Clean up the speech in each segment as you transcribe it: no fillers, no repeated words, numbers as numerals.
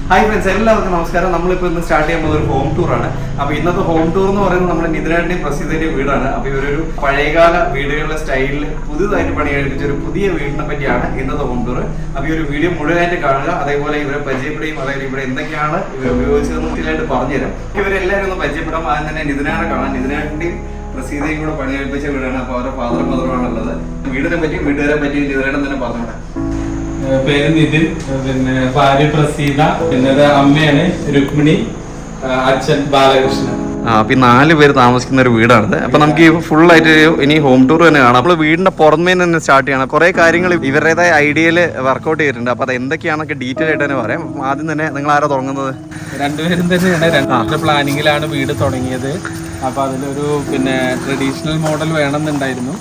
Hi friends, എല്ലാവർക്കും നമസ്കാരം. നമ്മളിപ്പോൾ ഇന്ന് സ്റ്റാർട്ട് ചെയ്യാൻ പോകുന്ന ഒരു ഹോം ടൂർ ആണ്. അപ്പോൾ ഇന്നത്തെ ഹോം ടൂർ എന്ന് പറയുന്നത് നമ്മുടെ നിതിനാന്റെയും പ്രസിദ്ധന്റെയും വീടാണ്. അപ്പോൾ ഇവരൊരു പഴയകാല വീടുകളുടെ സ്റ്റൈലിൽ പുതുതായിട്ട് പണി കഴിപ്പിച്ച ഒരു പുതിയ വീടിനെ പറ്റിയാണ് ഇന്നത്തെ ഹോം ടൂർ. അപ്പോൾ ഈ ഒരു വീഡിയോ മുഴുവനായിട്ട് കാണുക. അതേപോലെ ഇവരെ പരിചയപ്പെടുകയും അതായത് ഇവിടെ എന്തൊക്കെയാണ് ഇവർ ഉപയോഗിച്ചതെന്ന് കൃത്യമായിട്ട് പറഞ്ഞുതരാം. ഇവരെല്ലാവരും ഒന്ന് പരിചയപ്പെടാം. ആദ്യം തന്നെ നിതിനാനെ കാണാം. നിതിനാന്റെയും പ്രസിദ്ധയും കൂടെ പണി കഴിപ്പിച്ച വീടാണ്. അപ്പോൾ അവരുടെ ഫാദർ മദറുമാണുള്ളത്. വീടിനെ പറ്റിയും വീട്ടുകാരെ പറ്റിയും നിതിനാനെ തന്നെ പറഞ്ഞോട്ടെ. പേര് നിതിൻ, പിന്നെ ഭാര്യ പ്രസീത, പിന്നെ അമ്മയാണ് രുക്മിണി, അച്ഛൻ ബാലകൃഷ്ണൻ. അപ്പൊ 4 പേര് താമസിക്കുന്ന ഒരു വീടാണിത്. അപ്പൊ നമുക്ക് ഈ ഫുൾ ആയിട്ട് ഇനി ഹോം ടൂർ തന്നെ കാണാം. നമ്മൾ വീടിന്റെ പുറമേ തന്നെ സ്റ്റാർട്ട് ചെയ്യണം. കുറെ കാര്യങ്ങൾ ഇവരുടേതായ ഐഡിയയിൽ വർക്ക്ഔട്ട് ചെയ്തിട്ടുണ്ട്. അപ്പൊ അത് എന്തൊക്കെയാണെന്നൊക്കെ ഡീറ്റെയിൽ ആയിട്ട് തന്നെ പറയാം. ആദ്യം തന്നെ നിങ്ങൾ ആരാ തുടങ്ങുന്നത്? രണ്ടുപേരും തന്നെയാണ്. രണ്ടുപേരുടെ പ്ലാനിങ്ങിലാണ് വീട് തുടങ്ങിയത്. അപ്പൊ അതിലൊരു പിന്നെ ട്രഡീഷണൽ മോഡൽ വേണമെന്നുണ്ടായിരുന്നു.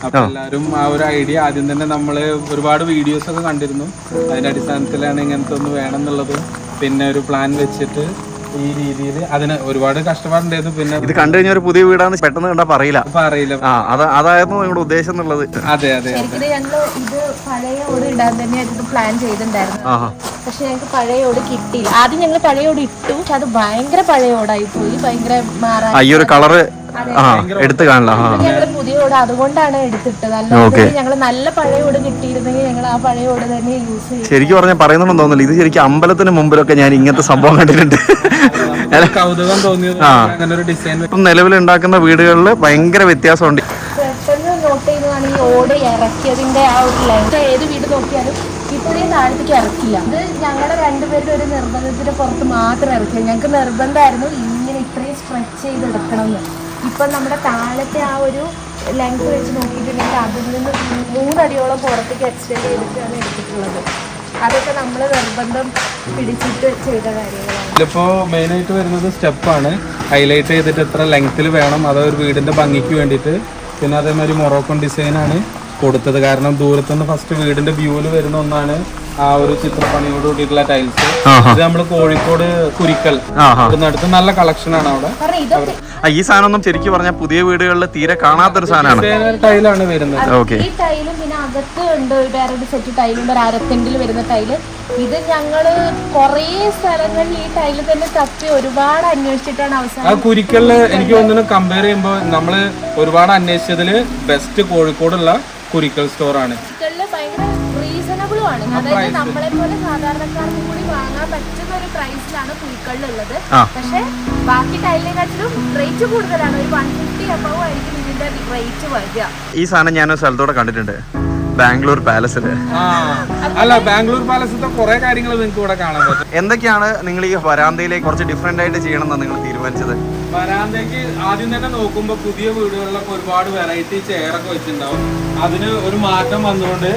അപ്പൊ എല്ലാവരും ആ ഒരു ഐഡിയ ആദ്യം തന്നെ നമ്മള് ഒരുപാട് വീഡിയോസ് ഒക്കെ കണ്ടിരുന്നു. അതിന്റെ അടിസ്ഥാനത്തിലാണ് ഇങ്ങനത്തെ ഒന്ന് വേണം എന്നുള്ളത്. പിന്നെ ഒരു പ്ലാൻ വെച്ചിട്ട് ഈ രീതിയിൽ അതിന് ഒരുപാട് കഷ്ടപ്പാടുണ്ടായിരുന്നു. പിന്നെ ഇത് കണ്ടു കഴിഞ്ഞാൽ ഒരു പുതിയ വീടാണ് പെട്ടെന്ന് കണ്ടാ പറയില്ല. അതായിരുന്നു നിങ്ങളുടെ ഉദ്ദേശം എന്നുള്ളത്. അതെ അതെ ഞങ്ങള് ഇത് പഴയ ഓട് ഇടാൻ തന്നെയായിട്ട് പ്ലാൻ ചെയ്തിട്ടുണ്ടായിരുന്നു. പക്ഷെ ഞങ്ങൾക്ക് പഴയ ഓട് കിട്ടിയില്ല. ആദ്യം ഞങ്ങൾ പഴയ ഓട് ഇട്ടു. പക്ഷെ അത് ഭയങ്കര പഴയ ഓടായി പോയി. ഭയങ്കര മാറാൻ ഈ ഒരു കളറ് എടുത്ത് കാണില്ല. ഞങ്ങള് പുതിയ ഓട് അതുകൊണ്ടാണ് എടുത്തിട്ടത്. അല്ലാതെ ഞങ്ങള് നല്ല പഴയ ഓട് കിട്ടിയിരുന്നെങ്കിൽ ഞങ്ങൾ ആ പഴയ ഓട് തന്നെ യൂസ് ചെയ്യും. ശരിക്കും പറഞ്ഞാൽ പറയുന്നുണ്ടെന്ന് തോന്നുന്നില്ല. ഇത് ശരിക്കും അമ്പലത്തിന് മുമ്പിലൊക്കെ ഞാൻ ഇങ്ങനത്തെ സംഭവം കണ്ടിട്ടുണ്ട്. കൗതുകം തോന്നിയത് അങ്ങനെ ഒരു ഡിസൈൻ. ഇപ്പം നിലവിൽ ഉണ്ടാക്കുന്ന വീടുകളിൽ ഭയങ്കര വ്യത്യാസമുണ്ട്. പെട്ടെന്ന് നോട്ട് ചെയ്യുന്നതാണ് ഈ ഓട് ഇറക്കിയതിന്റെ ആ ഒരു ലെങ്ത്. ഏത് വീട് നോക്കിയാലും ഇത്രയും താഴത്തേക്ക് ഇറക്കില്ല. ഇത് ഞങ്ങളുടെ രണ്ടുപേരുടെ ഒരു നിർബന്ധത്തിന്റെ പുറത്ത് മാത്രം ഇറക്കിയത്. ഞങ്ങൾക്ക് നിർബന്ധമായിരുന്നു ഇങ്ങനെ ഇത്രയും സ്ട്രെച്ച് ചെയ്തെടുക്കണം എന്ന്. ഇപ്പം നമ്മുടെ താഴത്തെ ആ ഒരു ലെങ്ത് വെച്ച് നോക്കിയിട്ടുണ്ടെങ്കിൽ അതിൽ നിന്ന് 3 അടിയോളം പുറത്തേക്ക് എക്സ്റ്റെൻഡ് ചെയ്തിട്ടാണ് എടുത്തിട്ടുള്ളത്. അതൊക്കെ നമ്മൾ നിർബന്ധം പിടിച്ചിട്ട് ചെയ്ത കാര്യങ്ങളാണ്. ഇതിലിപ്പോ മെയിൻ ആയിട്ട് വരുന്നത് സ്റ്റെപ്പാണ്. ഹൈലൈറ്റ് ചെയ്തിട്ട് എത്ര ലെങ്ത്തിൽ വേണം, അത് ഒരു വീടിന്റെ ഭംഗിക്ക് വേണ്ടിയിട്ട്. പിന്നെ അതേമാതിരി മൊറോക്കൺ ഡിസൈനാണ് കൊടുത്തത്. കാരണം ദൂരത്തുനിന്ന് ഫസ്റ്റ് വീടിന്റെ വ്യൂവിൽ വരുന്ന ഒന്നാണ് ആ ഒരു ചിത്രപ്പണിയോട് കൂടിയിട്ടുള്ള ടൈൽസ്. ഇത് നമ്മള് കോഴിക്കോട് കുരിക്കൽ അടുത്ത് നല്ല കളക്ഷൻ ആണ് അവിടെ. ഈ സാധനം ഒന്നും ശരിക്കും പറഞ്ഞാൽ പുതിയ വീടുകളിൽ തീരെ കാണാത്തൊരു സാധനമാണ്. ടൈലാണ് വരുന്നത്. ഈ ടൈലും പിന്നെ അകത്ത് ഉണ്ട് വേറൊരു സെറ്റ് ടൈലുണ്ട്, ഒരു അരത്തെണ്ടിൽ വരുന്ന ടൈല്. ഇത് ഞങ്ങള് കൊറേ സ്ഥലങ്ങളിൽ ഈ ടൈല് തന്നെ തപ്പി ഒരുപാട് അന്വേഷിച്ചിട്ടാണ് അവസാനം. ആ കുരിക്കലില് എനിക്ക് തോന്നുന്നു കമ്പയർ ചെയ്യുമ്പോൾ നമ്മള് ഒരുപാട് അന്വേഷിച്ചതില് ബെസ്റ്റ് കോഴിക്കോടുള്ള കുരിക്കൽ സ്റ്റോർ ആണ്. ഭയങ്കര റീസണബിളും ആണ്. അതായത് നമ്മളെ പോലെ സാധാരണക്കാർക്ക് കൂടി വാങ്ങാൻ പറ്റുന്ന ഒരു പ്രൈസിലാണ് കുരിക്കളിലുള്ളത്. പക്ഷെ ബാക്കി ടൈലിനെക്കാട്ടിലും റേറ്റ് കൂടുതലാണ്. ഒരു 150 above ആയിരിക്കും ഇതിന്റെ റേറ്റ് വരിക. ഈ സാധനം ഞാനൊരു സ്ഥലത്തോടെ കണ്ടിട്ടുണ്ട്, ബാംഗ്ലൂർ പാലസില്. അല്ല, ബാംഗ്ലൂർ പാലസിലത്തെ കുറെ കാര്യങ്ങൾ നിങ്ങൾക്ക് ഇവിടെ കാണാൻ പറ്റും. എന്തൊക്കെയാണ് നിങ്ങൾ ഈ വരാന്തയിലേക്ക് കുറച്ച് ഡിഫറെന്റ് ആയിട്ട് ചെയ്യണം എന്നാണ് നിങ്ങൾ തീരുമാനിച്ചത്? വരാന്തയ്ക്ക് ആദ്യം തന്നെ നോക്കുമ്പോൾ പുതിയ വീടുകളിലൊക്കെ ഒരുപാട് വെറൈറ്റി ചെയറൊക്കെ വെച്ചിട്ടുണ്ടാവും. അതിന് ഒരു മാറ്റം വന്നുകൊണ്ട്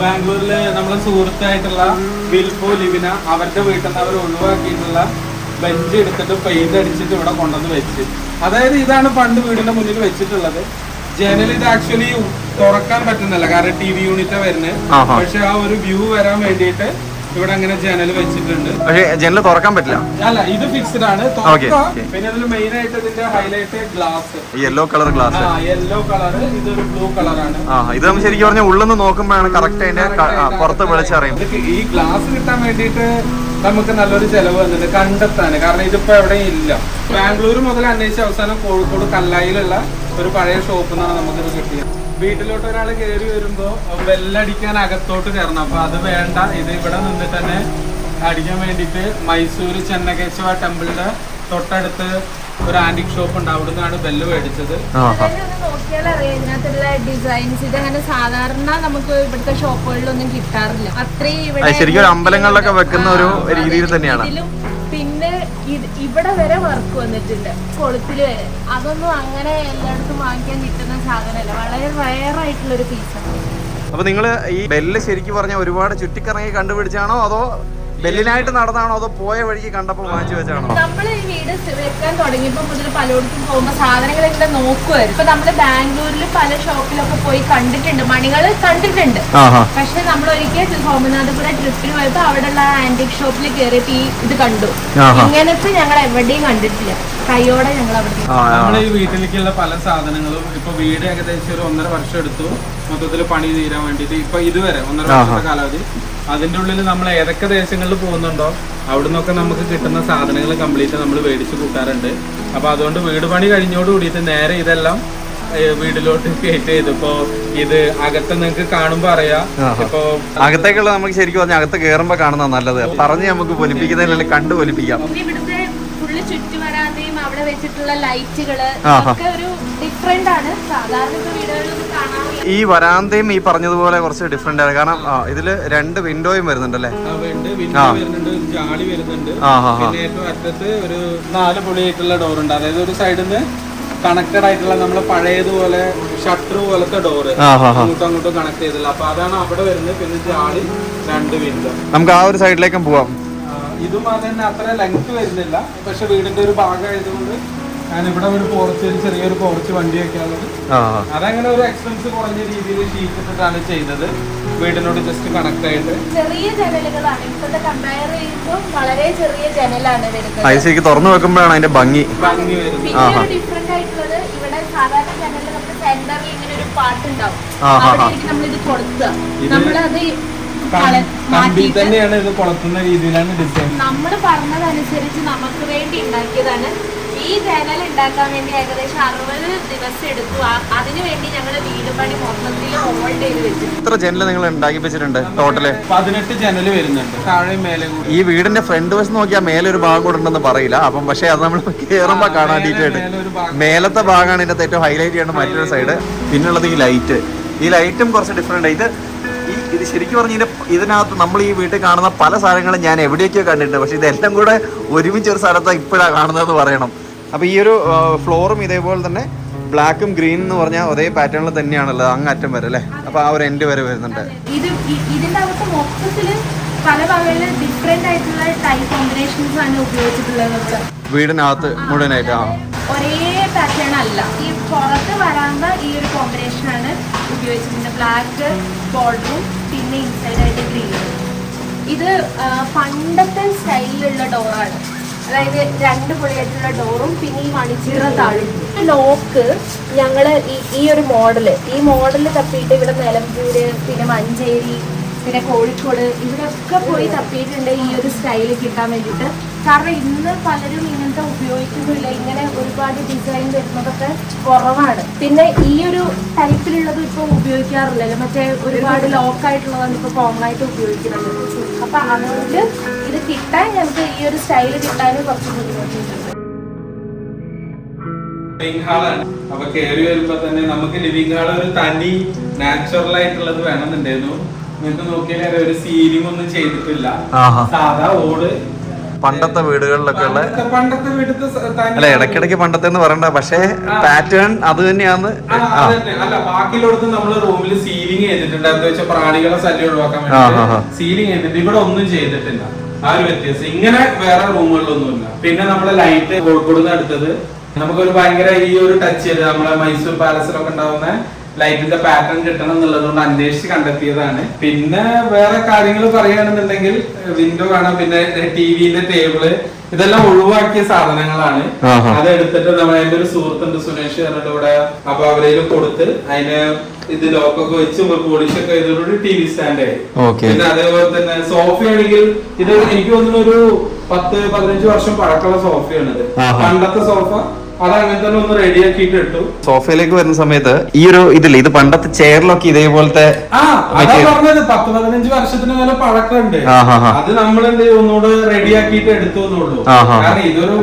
ബാംഗ്ലൂരില് നമ്മളെ സുഹൃത്തായിട്ടുള്ള വിൽഫോ ലിവിന അവരുടെ വീട്ടിൽ നിന്ന് അവർ ഒഴിവാക്കിയിട്ടുള്ള ബെഞ്ച് എടുത്തിട്ട് പെയിന്റ് അടിച്ചിട്ട് ഇവിടെ കൊണ്ടുവന്ന് വെച്ച്. അതായത് ഇതാണ് പണ്ട് വീടിന്റെ മുന്നിൽ വെച്ചിട്ടുള്ളത്. ജനൽ ഇത് ആക്ച്വലി തുറക്കാൻ പറ്റുന്നില്ല, കാരണം TV യൂണിറ്റ് വരുന്നത്. പക്ഷെ ആ ഒരു വ്യൂ വരാൻ വേണ്ടിയിട്ട് ഇവിടെ അങ്ങനെ ജനൽ വെച്ചിട്ടുണ്ട്. പക്ഷേ ജനൽ തുറക്കാൻ പറ്റില്ല. അല്ല, ഇത് ഫിക്സ്ഡ് ആണ്. പിന്നെ ഇതിൽ മെയിൻ ആയിട്ട് ഇതിന്റെ highlight glass, yellow colour glass. Yellow colour, ഇതൊരു ബ്ലൂ കളറാണ്. ഇത് നമ്മൾ ശരിക്കും പറഞ്ഞാൽ ഉള്ളെന്ന് നോക്കുമ്പോഴാണ് കറക്റ്റ് അതിന്റെ പുറത്ത് വിളിച്ചറിയും. ഈ ഗ്ലാസ് കിട്ടാൻ വേണ്ടിയിട്ട് നമുക്ക് നല്ലൊരു ചെലവ് വന്നിട്ടുണ്ട് കണ്ടെത്താൻ. കാരണം ഇതിപ്പോ എവിടെയും ഇല്ല. ബാംഗ്ലൂർ മുതൽ അന്വേഷിച്ച അവസാനം കോഴിക്കോട് കല്ലായിലുള്ള ഒരു പഴയ ഷോപ്പിൽ നിന്നാണ് നമുക്കിത് കിട്ടിയത്. വീട്ടിലോട്ട് ഒരാൾ കയറി വരുമ്പോ ബെല്ലടിക്കാൻ അകത്തോട്ട് കയറണം. അപ്പൊ അത് വേണ്ട, ഇത് ഇവിടെ നിന്നിട്ട് തന്നെ അടിക്കാൻ വേണ്ടിയിട്ട് മൈസൂർ ചെന്നകേശവ ടെമ്പിളിന്റെ തൊട്ടടുത്ത് ഒരു ആന്റിക് ഷോപ്പ് ഉണ്ട്. അവിടെ നിന്നാണ് ബെല്ല് മേടിച്ചത്. നോക്കിയാലറിയാം ഇതിനകത്തുള്ള ഡിസൈൻസ്. ഇതങ്ങനെ സാധാരണ നമുക്ക് ഇവിടുത്തെ ഷോപ്പുകളിലൊന്നും കിട്ടാറില്ല. അത്രയും ശരിക്കും അമ്പലങ്ങളിലൊക്കെ വെക്കുന്ന ഒരു രീതിയിൽ തന്നെയാണ്. പിന്നെ ഇവിടെ വരെ വർക്ക് വന്നിട്ടുണ്ട്, കൊളുത്തില് വരെ. അതൊന്നും അങ്ങനെ എല്ലായിടത്തും വാങ്ങിക്കാൻ കിട്ടുന്ന സാധനമല്ല. വളരെ റയർ ആയിട്ടുള്ള ഒരു പീസാണ്. അപ്പൊ നിങ്ങള് ഈ ബെല്ല് ശരിക്കും പറഞ്ഞാൽ ഒരുപാട് ചുറ്റിക്കറങ്ങി കണ്ടുപിടിച്ചാണോ, അതോ ബെല്ലിനായിട്ട് നടന്നാണോ, അതോ പോയ വഴിക്ക് കണ്ടപ്പോൾ വാങ്ങിച്ചു വെച്ചാണോ? നമ്മൾ ഈ വീട് വെക്കാൻ തുടങ്ങിയപ്പോ മുതൽ പലയിടത്തും പോകുമ്പോ സാധനങ്ങളെല്ലാം നോക്കുമായിരുന്നു. ഇപ്പൊ നമ്മള് ബാംഗ്ലൂരിൽ പല ഷോപ്പിലൊക്കെ പോയി കണ്ടിട്ടുണ്ട്, മണികൾ കണ്ടിട്ടുണ്ട്. പക്ഷെ നമ്മൾ ഒരിക്കൽ സോമനാഥപുര ട്രിപ്പിന് പോയപ്പോ അവിടെയുള്ള ആന്റിക് ഷോപ്പിൽ കയറിയിട്ട് ഈ ഇത് കണ്ടു. ഇങ്ങനത്തെ ഞങ്ങൾ എവിടെയും കണ്ടിട്ടില്ല. കൈയോടെ ഞങ്ങൾ അവിടെ നമ്മുടെ ഈ വീട്ടിലേക്കുള്ള പല സാധനങ്ങളും ഇപ്പൊ വീട് ഏകദേശം ഒരു 1.5 വർഷം എടുത്തു മൊത്തത്തിൽ പണി തീരാൻ വേണ്ടിട്ട്. ഇപ്പൊ ഇതുവരെ 1.5 വർഷത്തെ കാലാവധി അതിൻ്റെ ഉള്ളിൽ നമ്മൾ ഏതൊക്കെ ദേശങ്ങളിൽ പോകുന്നുണ്ടോ അവിടെ നിന്നൊക്കെ നമുക്ക് കിട്ടുന്ന സാധനങ്ങൾ കംപ്ലീറ്റ് നമ്മൾ മേടിച്ച് കൂട്ടാറുണ്ട്. അപ്പോൾ അതുകൊണ്ട് വീട് പണി കഴിഞ്ഞോട് കൂടിയിട്ട് നേരെ ഇതെല്ലാം വീട്ടിലോട്ട് കയറ്റി ചെയ്തു. ഇപ്പോ ഇത് അകത്ത് നിങ്ങൾക്ക് കാണുമ്പോ അറിയാം. ഇപ്പൊ അകത്തേക്കുള്ള നമുക്ക് ശരിക്കും പറഞ്ഞാൽ അകത്ത് കയറുമ്പോ കാണുന്ന നല്ലത്, പറഞ്ഞ് നമുക്ക് പൊലിപ്പിക്കുന്നതിനല്ലേ കണ്ടു പൊലിപ്പിക്കാം. ഇവിടുത്തെ ഫുള്ള് ചുറ്റുവരാതെയും അവിടെ വെച്ചിട്ടുള്ള ലൈറ്റുകള് ഒക്കെ ഒരു ഡിഫറെന്റ് ആണ്. സാധാരണ വീടുകളിലൊന്നും കാണാറില്ല. ഈ വരാന്തയും ഈ പറഞ്ഞതുപോലെ കുറച്ച് ഡിഫറെന്റ് ആണ്. കാരണം ഇതില് 2 വിൻഡോയും വരുന്നുണ്ടല്ലേ? വിൻഡോ വരുന്നുണ്ട്, ജാളി വരുന്നുണ്ട്. പിന്നെ ഏറ്റവും അറ്റത്ത് ഒരു 4 പൊളിയായിട്ടുള്ള ഡോർ ഉണ്ട്. അതായത് ഒരു സൈഡിൽ നിന്ന് കണക്റ്റഡ് ആയിട്ടുള്ള നമ്മള് പഴയതുപോലെ ഷട്ടർ പോലത്തെ ഡോറ് അങ്ങോട്ടും കണക്ട് ചെയ്തില്ല. അപ്പൊ അതാണ് അവിടെ വരുന്നത്. പിന്നെ ജാളി 2 വിൻഡോ. നമുക്ക് ആ ഒരു സൈഡിലേക്കും പോവാം. ഇതും അത് തന്നെ അത്ര ലെങ്ത് വരുന്നില്ല. പക്ഷെ വീടിന്റെ ഒരു ഭാഗമായതുകൊണ്ട് ഞാൻ ഇവിടെ ഒരു പോർച്ച്, ചെറിയൊരു പോർച്ച് വണ്ടി വെക്കാനുള്ളത്. അതങ്ങനെ ഒരു എക്സ്പെൻസ് കുറഞ്ഞ രീതിയിൽ ഷീറ്റ് ഇട്ടിട്ടാണ് ചെയ്തത്. വീടിനോട് ജസ്റ്റ് കണക്ട് ആയിട്ട് ചെറിയ ജനലുകളാണ് ഇപ്പോഴത്തെ കമ്പയർ ചെയ്യുമ്പോൾ, വളരെ ചെറിയ ജനലാണ് വരുന്നത്. തുറന്നു വെക്കുമ്പോഴാണ് അതിന്റെ ഭംഗി വരുന്നത്. പിന്നെ ഡിഫറെന്റ് ആയിട്ടുള്ളത് ഇവിടെ സാധാരണ ജനലിൽ നമ്മുടെ സെന്ററിൽ ഇങ്ങനെ ഒരു പാട്ടുണ്ടാവും. അവിടേക്ക് നമ്മളിത് കൊടുക്കുക. നമ്മളത് കമ്പി തന്നെയാണ് ഇത് കൊളുത്തുന്ന രീതിയിലാണ് ഡിസൈൻ. നമ്മൾ പറഞ്ഞതനുസരിച്ച് നമുക്ക് വേണ്ടി ഉണ്ടാക്കിയതാണ്. ഈ ജനൽ ഉണ്ടാക്കാൻ വേണ്ടി ഏകദേശം 60 ദിവസം എടുത്തു. അതിനു വേണ്ടി ഞങ്ങൾ വീട് പണി മൊത്തത്തിൽ ഹോൾഡ് ചെയ്ത് വെച്ചു. എത്ര ജനൽ നിങ്ങൾ ഉണ്ടാക്കി വെച്ചിട്ടുണ്ട്? ടോട്ടല് 18 ജനൽ വരുന്നുണ്ട്, താഴെ മേലെ. ഈ വീടിന്റെ ഫ്രണ്ട് വശം നോക്കിയാൽ മേലെ ഒരു ഭാഗം കൂടെ ഉണ്ടെന്ന് പറയില്ല. അപ്പം പക്ഷെ അത് നമ്മൾ കയറുമ്പോ കാണാൻ വേണ്ടിയിട്ട് മേലത്തെ ഭാഗമാണ് ഇതിന്റെ ഏറ്റവും ഹൈലൈറ്റ് ചെയ്യേണ്ട മറ്റൊരു സൈഡ്. പിന്നുള്ളത് ഈ ലൈറ്റ്. ഈ ലൈറ്റും കുറച്ച് ഡിഫറെന്റ്. ഇത് ശരിക്കും പറഞ്ഞാൽ ഇതിനകത്ത് നമ്മൾ ഈ വീട്ടിൽ കാണുന്ന പല സാധനങ്ങളും ഞാൻ എവിടെയൊക്കെയോ കണ്ടിട്ടുണ്ട്. പക്ഷെ ഇതെല്ലാം കൂടെ ഒരുമിച്ച് ഒരു സ്ഥലത്താണ് ഇപ്പോഴാണ് കാണുന്നതെന്ന് പറയണം. അപ്പോൾ ഈ ഒരു ഫ്ലോറും ഇതേപോലെ തന്നെ ബ്ലാക്കും ഗ്രീൻ എന്ന് പറഞ്ഞാൽ ഒരേ പാറ്റേണിൽ തന്നെയാണല്ലോ അങ്ങറ്റം വരെ അല്ലേ? അപ്പോൾ ആ ഒരു എൻഡ് വരെ വരുന്നുണ്ട്. ഇതിന്റെ അകത്ത് മൊത്തത്തില് പല പല ഡിഫറെന്റ് ആയിട്ടുള്ള ടൈപ്പ് കോമ്പിനേഷൻസ് ആണ് ഉപയോഗിച്ചിട്ടുള്ളത്. വീടിനകത്ത് മുഴുവനായിട്ട് ഒരേ പാറ്റേൺ അല്ല. ഈ പുറത്ത് വരാവുന്ന ഈ ഒരു കോമ്പിനേഷൻ ആണ് ഉപയോഗിച്ചിട്ടുണ്ട്. ബ്ലാക്ക് ബോർഡറും പിന്നെ ഇൻസൈഡ് ആയിട്ട് ഗ്രീൻ. ഇത് പണ്ടത്തെ സ്റ്റൈലിലുള്ള ഡോറാണ്. അതായത് 2 പൊളിയായിട്ടുള്ള ഡോറും പിന്നെ ഈ മണിച്ചിറ താഴും. ലോക്ക് ഞങ്ങള് ഈ ഒരു മോഡല് തപ്പിയിട്ട് ഇവിടെ നിലമ്പൂര്, പിന്നെ മഞ്ചേരി, പിന്നെ കോഴിക്കോട്, ഇവിടെയൊക്കെ പോയി തപ്പിയിട്ടുണ്ട് ഈ ഒരു സ്റ്റൈല് കിട്ടാൻ വേണ്ടിയിട്ട്. കാരണം ഇന്ന് പലരും ഇങ്ങനത്തെ ഉപയോഗിക്കുന്നില്ല. ഇങ്ങനെ ഒരുപാട് ഡിസൈൻ വരുന്നതൊക്കെ കുറവാണ്. പിന്നെ ഈ ഒരു ടൈപ്പിലുള്ളത് ഇപ്പോൾ ഉപയോഗിക്കാറില്ലല്ലോ. മറ്റേ ഒരുപാട് ലോക്കായിട്ടുള്ളതാണ് ഇപ്പോൾ കോമൺ ആയിട്ട് ഉപയോഗിക്കുന്നത്. അപ്പൊ അതുകൊണ്ട് ഇത് കിട്ടാൻ ഞങ്ങൾക്ക് ഈ ഒരു സ്റ്റൈല് കിട്ടാൻ കുറച്ച് ബുദ്ധിമുട്ടുണ്ട്. ലിവിംഗ് ഹാളാണ്. അപ്പൊ കയറി വരുമ്പോ തന്നെ നമുക്ക് ലിവിംഗ് ഹാൾ ഒരു തനി നാച്ചുറൽ ആയിട്ടുള്ളത് വേണമെന്നുണ്ടായിരുന്നു. നിങ്ങൾക്ക് നോക്കിയാൽ ഒരു സീലിംഗ് ഒന്നും ചെയ്തിട്ടില്ല. സാധാ ഓട് പണ്ടത്തെ വീടുകളിലൊക്കെ ഉള്ള പണ്ടത്തെ വീട്ടിൽ അല്ല, ഇടയ്ക്കിടയ്ക്ക് പണ്ടത്തെ എന്ന് പറയണ്ട, പക്ഷേ പാറ്റേൺ അത് തന്നെയാണ്. അല്ല, ബാക്കിയുള്ളടത്ത് നമ്മള് റൂമിൽ സീലിംഗ് ചെയ്തിട്ടുണ്ട്. എന്താ വെച്ചാൽ പ്രാണികളെ ശല്യം ഒഴിവാക്കാൻ വേണ്ടി സീലിംഗ് ചെയ്തിട്ടുണ്ട്. ഇവിടെ ഒന്നും ചെയ്തിട്ടില്ല. ആ ഒരു വ്യത്യാസം. ഇങ്ങനെ വേറെ റൂമുകളിലൊന്നുമില്ല. പിന്നെ നമ്മളെ ലൈറ്റ് കോഴിക്കോട് നിന്ന് എടുത്തത് നമുക്കൊരു ഭയങ്കര ഈ ഒരു ടച്ച് ചെയ്ത് നമ്മളെ മൈസൂർ പാലസിലൊക്കെ ഉണ്ടാവുന്ന ലൈറ്റിന്റെ പാറ്റേൺ കിട്ടണം എന്നുള്ളതുകൊണ്ട് അന്വേഷിച്ച് കണ്ടെത്തിയതാണ്. പിന്നെ വേറെ കാര്യങ്ങൾ പറയുകയാണെന്നുണ്ടെങ്കിൽ വിൻഡോ കാണാം, പിന്നെ ടിവിന്റെ ടേബിള്, ഇതെല്ലാം ഒഴിവാക്കിയ സാധനങ്ങളാണ്. അതെടുത്തിട്ട് നമ്മൾ എന്റെ ഒരു സുഹൃത്തുണ്ട് സുനേഷ് പറഞ്ഞിട്ട് ഇവിടെ, അപ്പൊ അവരേലും കൊടുത്ത് അതിന് ഇത് ലോക്കൊക്കെ വെച്ച് പോളിഷൊക്കെ ചെയ്തോടുകൂടി ടി വി സ്റ്റാൻഡ് ആയി. പിന്നെ അതേപോലെ തന്നെ സോഫയാണെങ്കിൽ ഇത് എനിക്ക് തോന്നുന്നു ഒരു 10-15 വർഷം പഴക്കമുള്ള സോഫയാണിത്. പണ്ടത്തെ സോഫ അതങ്ങനെ തന്നെ ഒന്ന് റെഡിയാക്കിയിട്ട് ഇട്ടു. സോഫയിലേക്ക് വരുന്ന സമയത്ത് ഈ ഒരു ഇതില്ല, ഇത് പണ്ടത്തെ ചെയറിലൊക്കെ ഇതേപോലത്തെ അതാ പറഞ്ഞത് 10-15 വർഷത്തിന് മേലെ പഴക്കമുണ്ട്. അത് നമ്മൾ എന്ത് ചെയ്യും, ഒന്നുകൂടെ റെഡിയാക്കിയിട്ട് എടുത്തു എന്നുള്ളൂ. കാരണം ഇതൊരു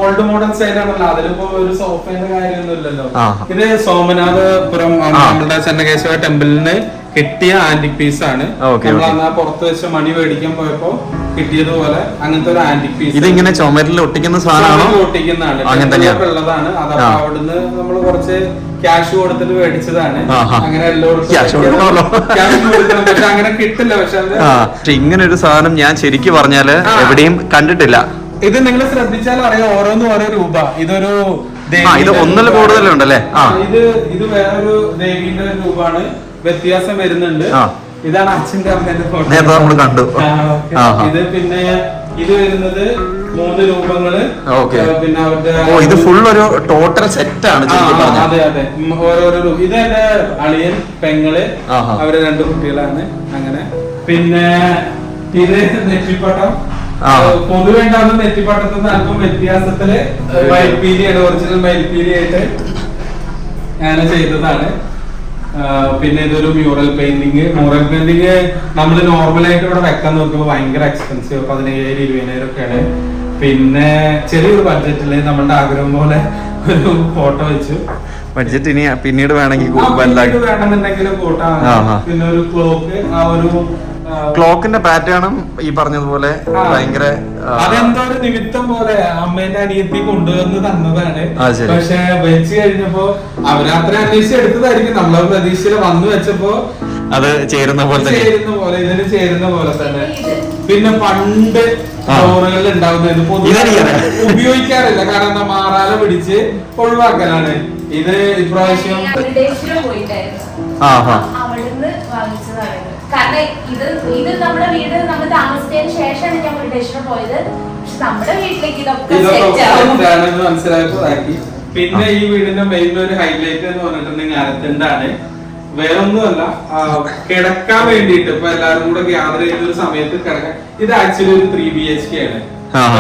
ഓൾഡ് മോഡൽ സ്റ്റൈലാണല്ലോ. അതിലിപ്പോ ഒരു സോഫയുടെ കാര്യമൊന്നും ഇല്ലല്ലോ. ഇത് സോമനാഥപുരം നമ്മുടെ ചെന്നകേശവ ടെമ്പിളിന് കിട്ടിയ ആന്റിക് പീസ് ആണ്. നമ്മൾ അന്ന് പുറത്ത് വെച്ച മണി മേടിക്കാൻ പോയപ്പോ കിട്ടിയതുപോലെ അങ്ങനത്തെ ഒരു ആന്റിക് പീസ്. ഇതിങ്ങനെ ചുമരിൽ ഒട്ടിക്കുന്ന സാധനമാണോ? ഒട്ടിക്കുന്നതാണ്, ഉള്ളതാണ്. അത് അവിടുന്ന് നമ്മൾ കുറച്ച് ക്യാഷ് കൊടുത്തിട്ട് മേടിച്ചതാണ്. അങ്ങനെ എല്ലാവർക്കും പക്ഷെ അങ്ങനെ കിട്ടില്ല. പക്ഷെ ഇങ്ങനെ ഒരു സാധനം ഞാൻ ശരിക്കും പറഞ്ഞാല് എവിടെയും കണ്ടിട്ടില്ല. ഇത് നിങ്ങൾ ശ്രദ്ധിച്ചാൽ അറിയാം, ഓരോന്നും ഓരോ രൂപ. ഇതൊരു ഇത് ഒന്നിൽ കൂടുതലുണ്ടല്ലേ? ഇത് വേറൊരു ദേവീന്റെ രൂപമാണ്. വ്യത്യാസം വരുന്നുണ്ട്. ഇതാണ് അച്ഛന്റെ അമ്മേന്റെ ഫോട്ടോ നമ്മൾ കണ്ടു. ഇത് പിന്നെ ഇത് വരുന്നത് 3 രൂപങ്ങള്. പിന്നെ അവരുടെ ഇത് ഫുൾ ഒരു ടോട്ടൽ സെറ്റ് ആണ്. അതെ അതെ, ഓരോരോ ഇത് എന്റെ അളിയൻ പെങ്ങള്, അവര് 2 കുട്ടികളാണ്. അങ്ങനെ പിന്നെ ഇത് നെറ്റിപ്പട്ടം. പൊതുവെ ഉണ്ടാകുന്ന നെറ്റിപ്പട്ടത്തിൽ നിന്ന് അല്പം വ്യത്യാസത്തില് മയിൽപ്പീലിയാണ്, ഒറിജിനൽ മയിൽപ്പീലിയായിട്ട് ഞാൻ ചെയ്തതാണ്. പിന്നെ ഇതൊരു മ്യൂറൽ പെയിന്റിങ്. മ്യൂറൽ പെയിന്റിങ് നമ്മൾ നോർമലായിട്ട് ഇവിടെ വെക്കാൻ നോക്കുമ്പോൾ ഭയങ്കര എക്സ്പെൻസീവ്, 17,000-20,000 ഒക്കെയാണ്. പിന്നെ ചെറിയൊരു ബഡ്ജറ്റില് നമ്മളുടെ ആഗ്രഹം പോലെ ഒരു ഫോട്ടോ വെച്ചു. ബഡ്ജറ്റ് ഇനി പിന്നീട് വേണമെങ്കിൽ വേണമെന്നുണ്ടെങ്കിലും കൂട്ടാം. പിന്നെ ഒരു ക്ലോക്ക്, ആ ഒരു ക്ലോക്കിന്റെ പാറ്റേണും ഈ പറഞ്ഞതുപോലെ ഭയങ്കര അതെന്തോ ഒരു നിമിത്തം പോലെ അമ്മേന്റെ അനിയത്തി കൊണ്ടുവന്ന് തന്നതാണ്. പക്ഷെ വെച്ച് കഴിഞ്ഞപ്പോ അവരത്ര അന്വേഷിച്ച് എടുത്തതായിരിക്കും. നമ്മളെ പ്രതീക്ഷയില് വന്നു വെച്ചപ്പോ അത് ചേരുന്ന പോലെ ഇതിന് ചേരുന്ന പോലെ തന്നെ. പിന്നെ പണ്ട് ഡോറുകളിൽ ഉണ്ടാവുന്നത് ഉപയോഗിക്കാറില്ല, കാരണം മാറാല പിടിച്ച് ഒഴിവാക്കലാണ്. ഇത് ഇപ്രാവശ്യം അവിടുന്ന് വാങ്ങിച്ചതാണ്. കാരണം ഇത് നമ്മുടെ വീട് നമ്മൾ താമസിച്ചതിന് ശേഷമാണ് ഞാൻ മുരുടേശ്വരം പോയത്. പക്ഷെ നമ്മുടെ വീട്ടിലേക്ക് ഇതൊക്കെ മനസ്സിലാക്കി. പിന്നെ ഈ വീടിന്റെ മെയിൻ ഒരു ഹൈലൈറ്റ് എന്ന് പറഞ്ഞിട്ടുണ്ടെങ്കിൽ അരത്തിണ്ടാണ്. വേറൊന്നുമല്ല, കിടക്കാൻ വേണ്ടിയിട്ട് ഇപ്പൊ എല്ലാവരും കൂടെ ഗ്യാദർ ചെയ്യുന്ന ഒരു സമയത്ത് കിടക്കാൻ. ഇത് ആക്ച്വലി ഒരു 3 BHK ആണ്.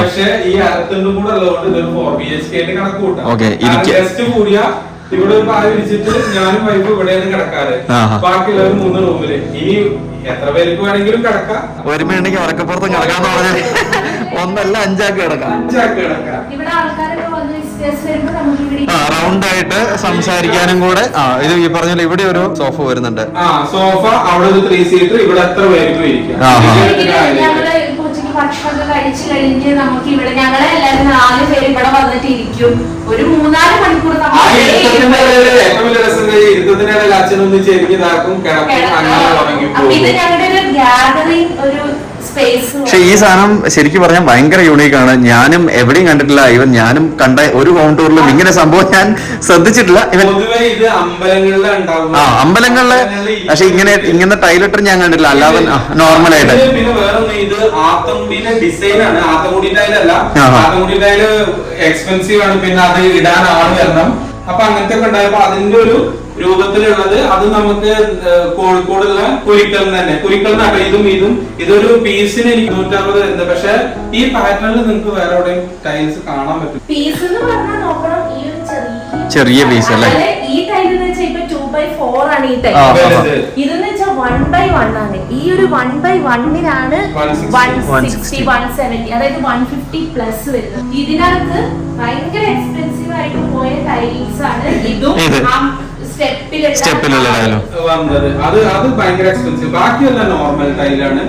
പക്ഷെ ഈ അരത്തുണ്ടും കൂടെ ഉള്ളതുകൊണ്ട് ഇതൊരു 4 BHK ആയിട്ട് കണക്ക് കൂട്ടാം. ഗസ്റ്റ് കൂടിയ ഇവിടെ ഒരു പായ വിരിച്ചിട്ട് ഞാനും വൈഫ് ഇവിടെയാണ് കിടക്കാറ്. ബാക്കിയുള്ളവർ 3 റൂമില്. ഇനി എത്ര പേർക്ക് വേണമെങ്കിലും കിടക്കാം. ഒരുമയുണ്ടെങ്കിൽ ഉറക്കപ്പുറത്തും കിടക്കാന്ന് പറഞ്ഞാൽ 1 അല്ല 5 ആക്കി കിടക്കാം. റൗണ്ട് ആയിട്ട് സംസാരിക്കാനും കൂടെ. ഇത് ഈ പറഞ്ഞ ഇവിടെ ഒരു സോഫ വരുന്നുണ്ട്. സോഫ അവിടെ ഒരു 3 സീറ്റർ. ഇവിടെ എത്ര പേർക്ക് ഇരിക്കാം. ഭക്ഷണമൊക്കെ കഴിച്ചു കഴിഞ്ഞ് നമുക്ക് ഇവിടെ ഞങ്ങളെ എല്ലാവരും 4 പേര് ഇവിടെ വന്നിട്ട് ഇരിക്കും. ഒരു 3-4 മണിക്കൂർ ഇത് ഞങ്ങളുടെ ഒരു ഗ്യാദറിംഗ്, ഒരു പക്ഷെ ഈ സാധനം ശരിക്കും പറഞ്ഞാൽ ഭയങ്കര യൂണീക്കാണ്. ഞാനും എവിടെയും കണ്ടിട്ടില്ല. ഇവൻ ഞാനും കണ്ട ഒരു ഹോം ടൂറിലും ഇങ്ങനെ സംഭവം ഞാൻ ശ്രദ്ധിച്ചിട്ടില്ല. ഇവൻ അമ്പലങ്ങളില് പക്ഷെ ഇങ്ങനെ ടൈലറ്റർ ഞാൻ കണ്ടിട്ടില്ല. അല്ലാതെ നോർമലായിട്ട് എക്സ്പെൻസീവ് ആണ്. പിന്നെ അത് ഇടാൻ ആള് വരണം. അപ്പൊ അങ്ങനത്തെ ഒക്കെ ഉണ്ടായപ്പോ അതിന്റെ ഒരു രൂപത്തിലുള്ളത് അത് നമുക്ക് കോഴിക്കോടുള്ള കുരിക്കൽ തന്നെ. കുരിക്കൽ ഇതൊരു പീസിന് എനിക്ക് 160 വരുന്നത്. പക്ഷെ ഈ പാറ്റേണിൽ നിങ്ങൾക്ക് വേറെ എവിടെയും ടൈൽസ് കാണാൻ പറ്റും. പീസ് എന്ന് പറഞ്ഞാൽ നോക്കണം, ഈ ഒരു ചെറിയ പീസ് അല്ലേ. ഈ ടൈൽ എന്ന് വെച്ചാൽ ഇപ്പൊ 2x4 ആണ്. ഈ ടൈൽ ഇതെന്ന് വെച്ചാൽ 1x1 ആണ്. ഈ ഒരു 1x1-നാണ് 160, 170, അതായത് 150 പ്ലസ് വരുന്നത്. ഇതിനകത്ത് ഭയങ്കര എക്സ്പെൻസീവ് ആയിട്ട് പോയ ടൈൽസ് ആണ് ഇതും സ്റ്റെപ്പിലുള്ള വന്നത്. അത് ഭയങ്കര എക്സ്പെൻസീവ്. ബാക്കിയെല്ലാം നോർമൽ ടൈലാണ്.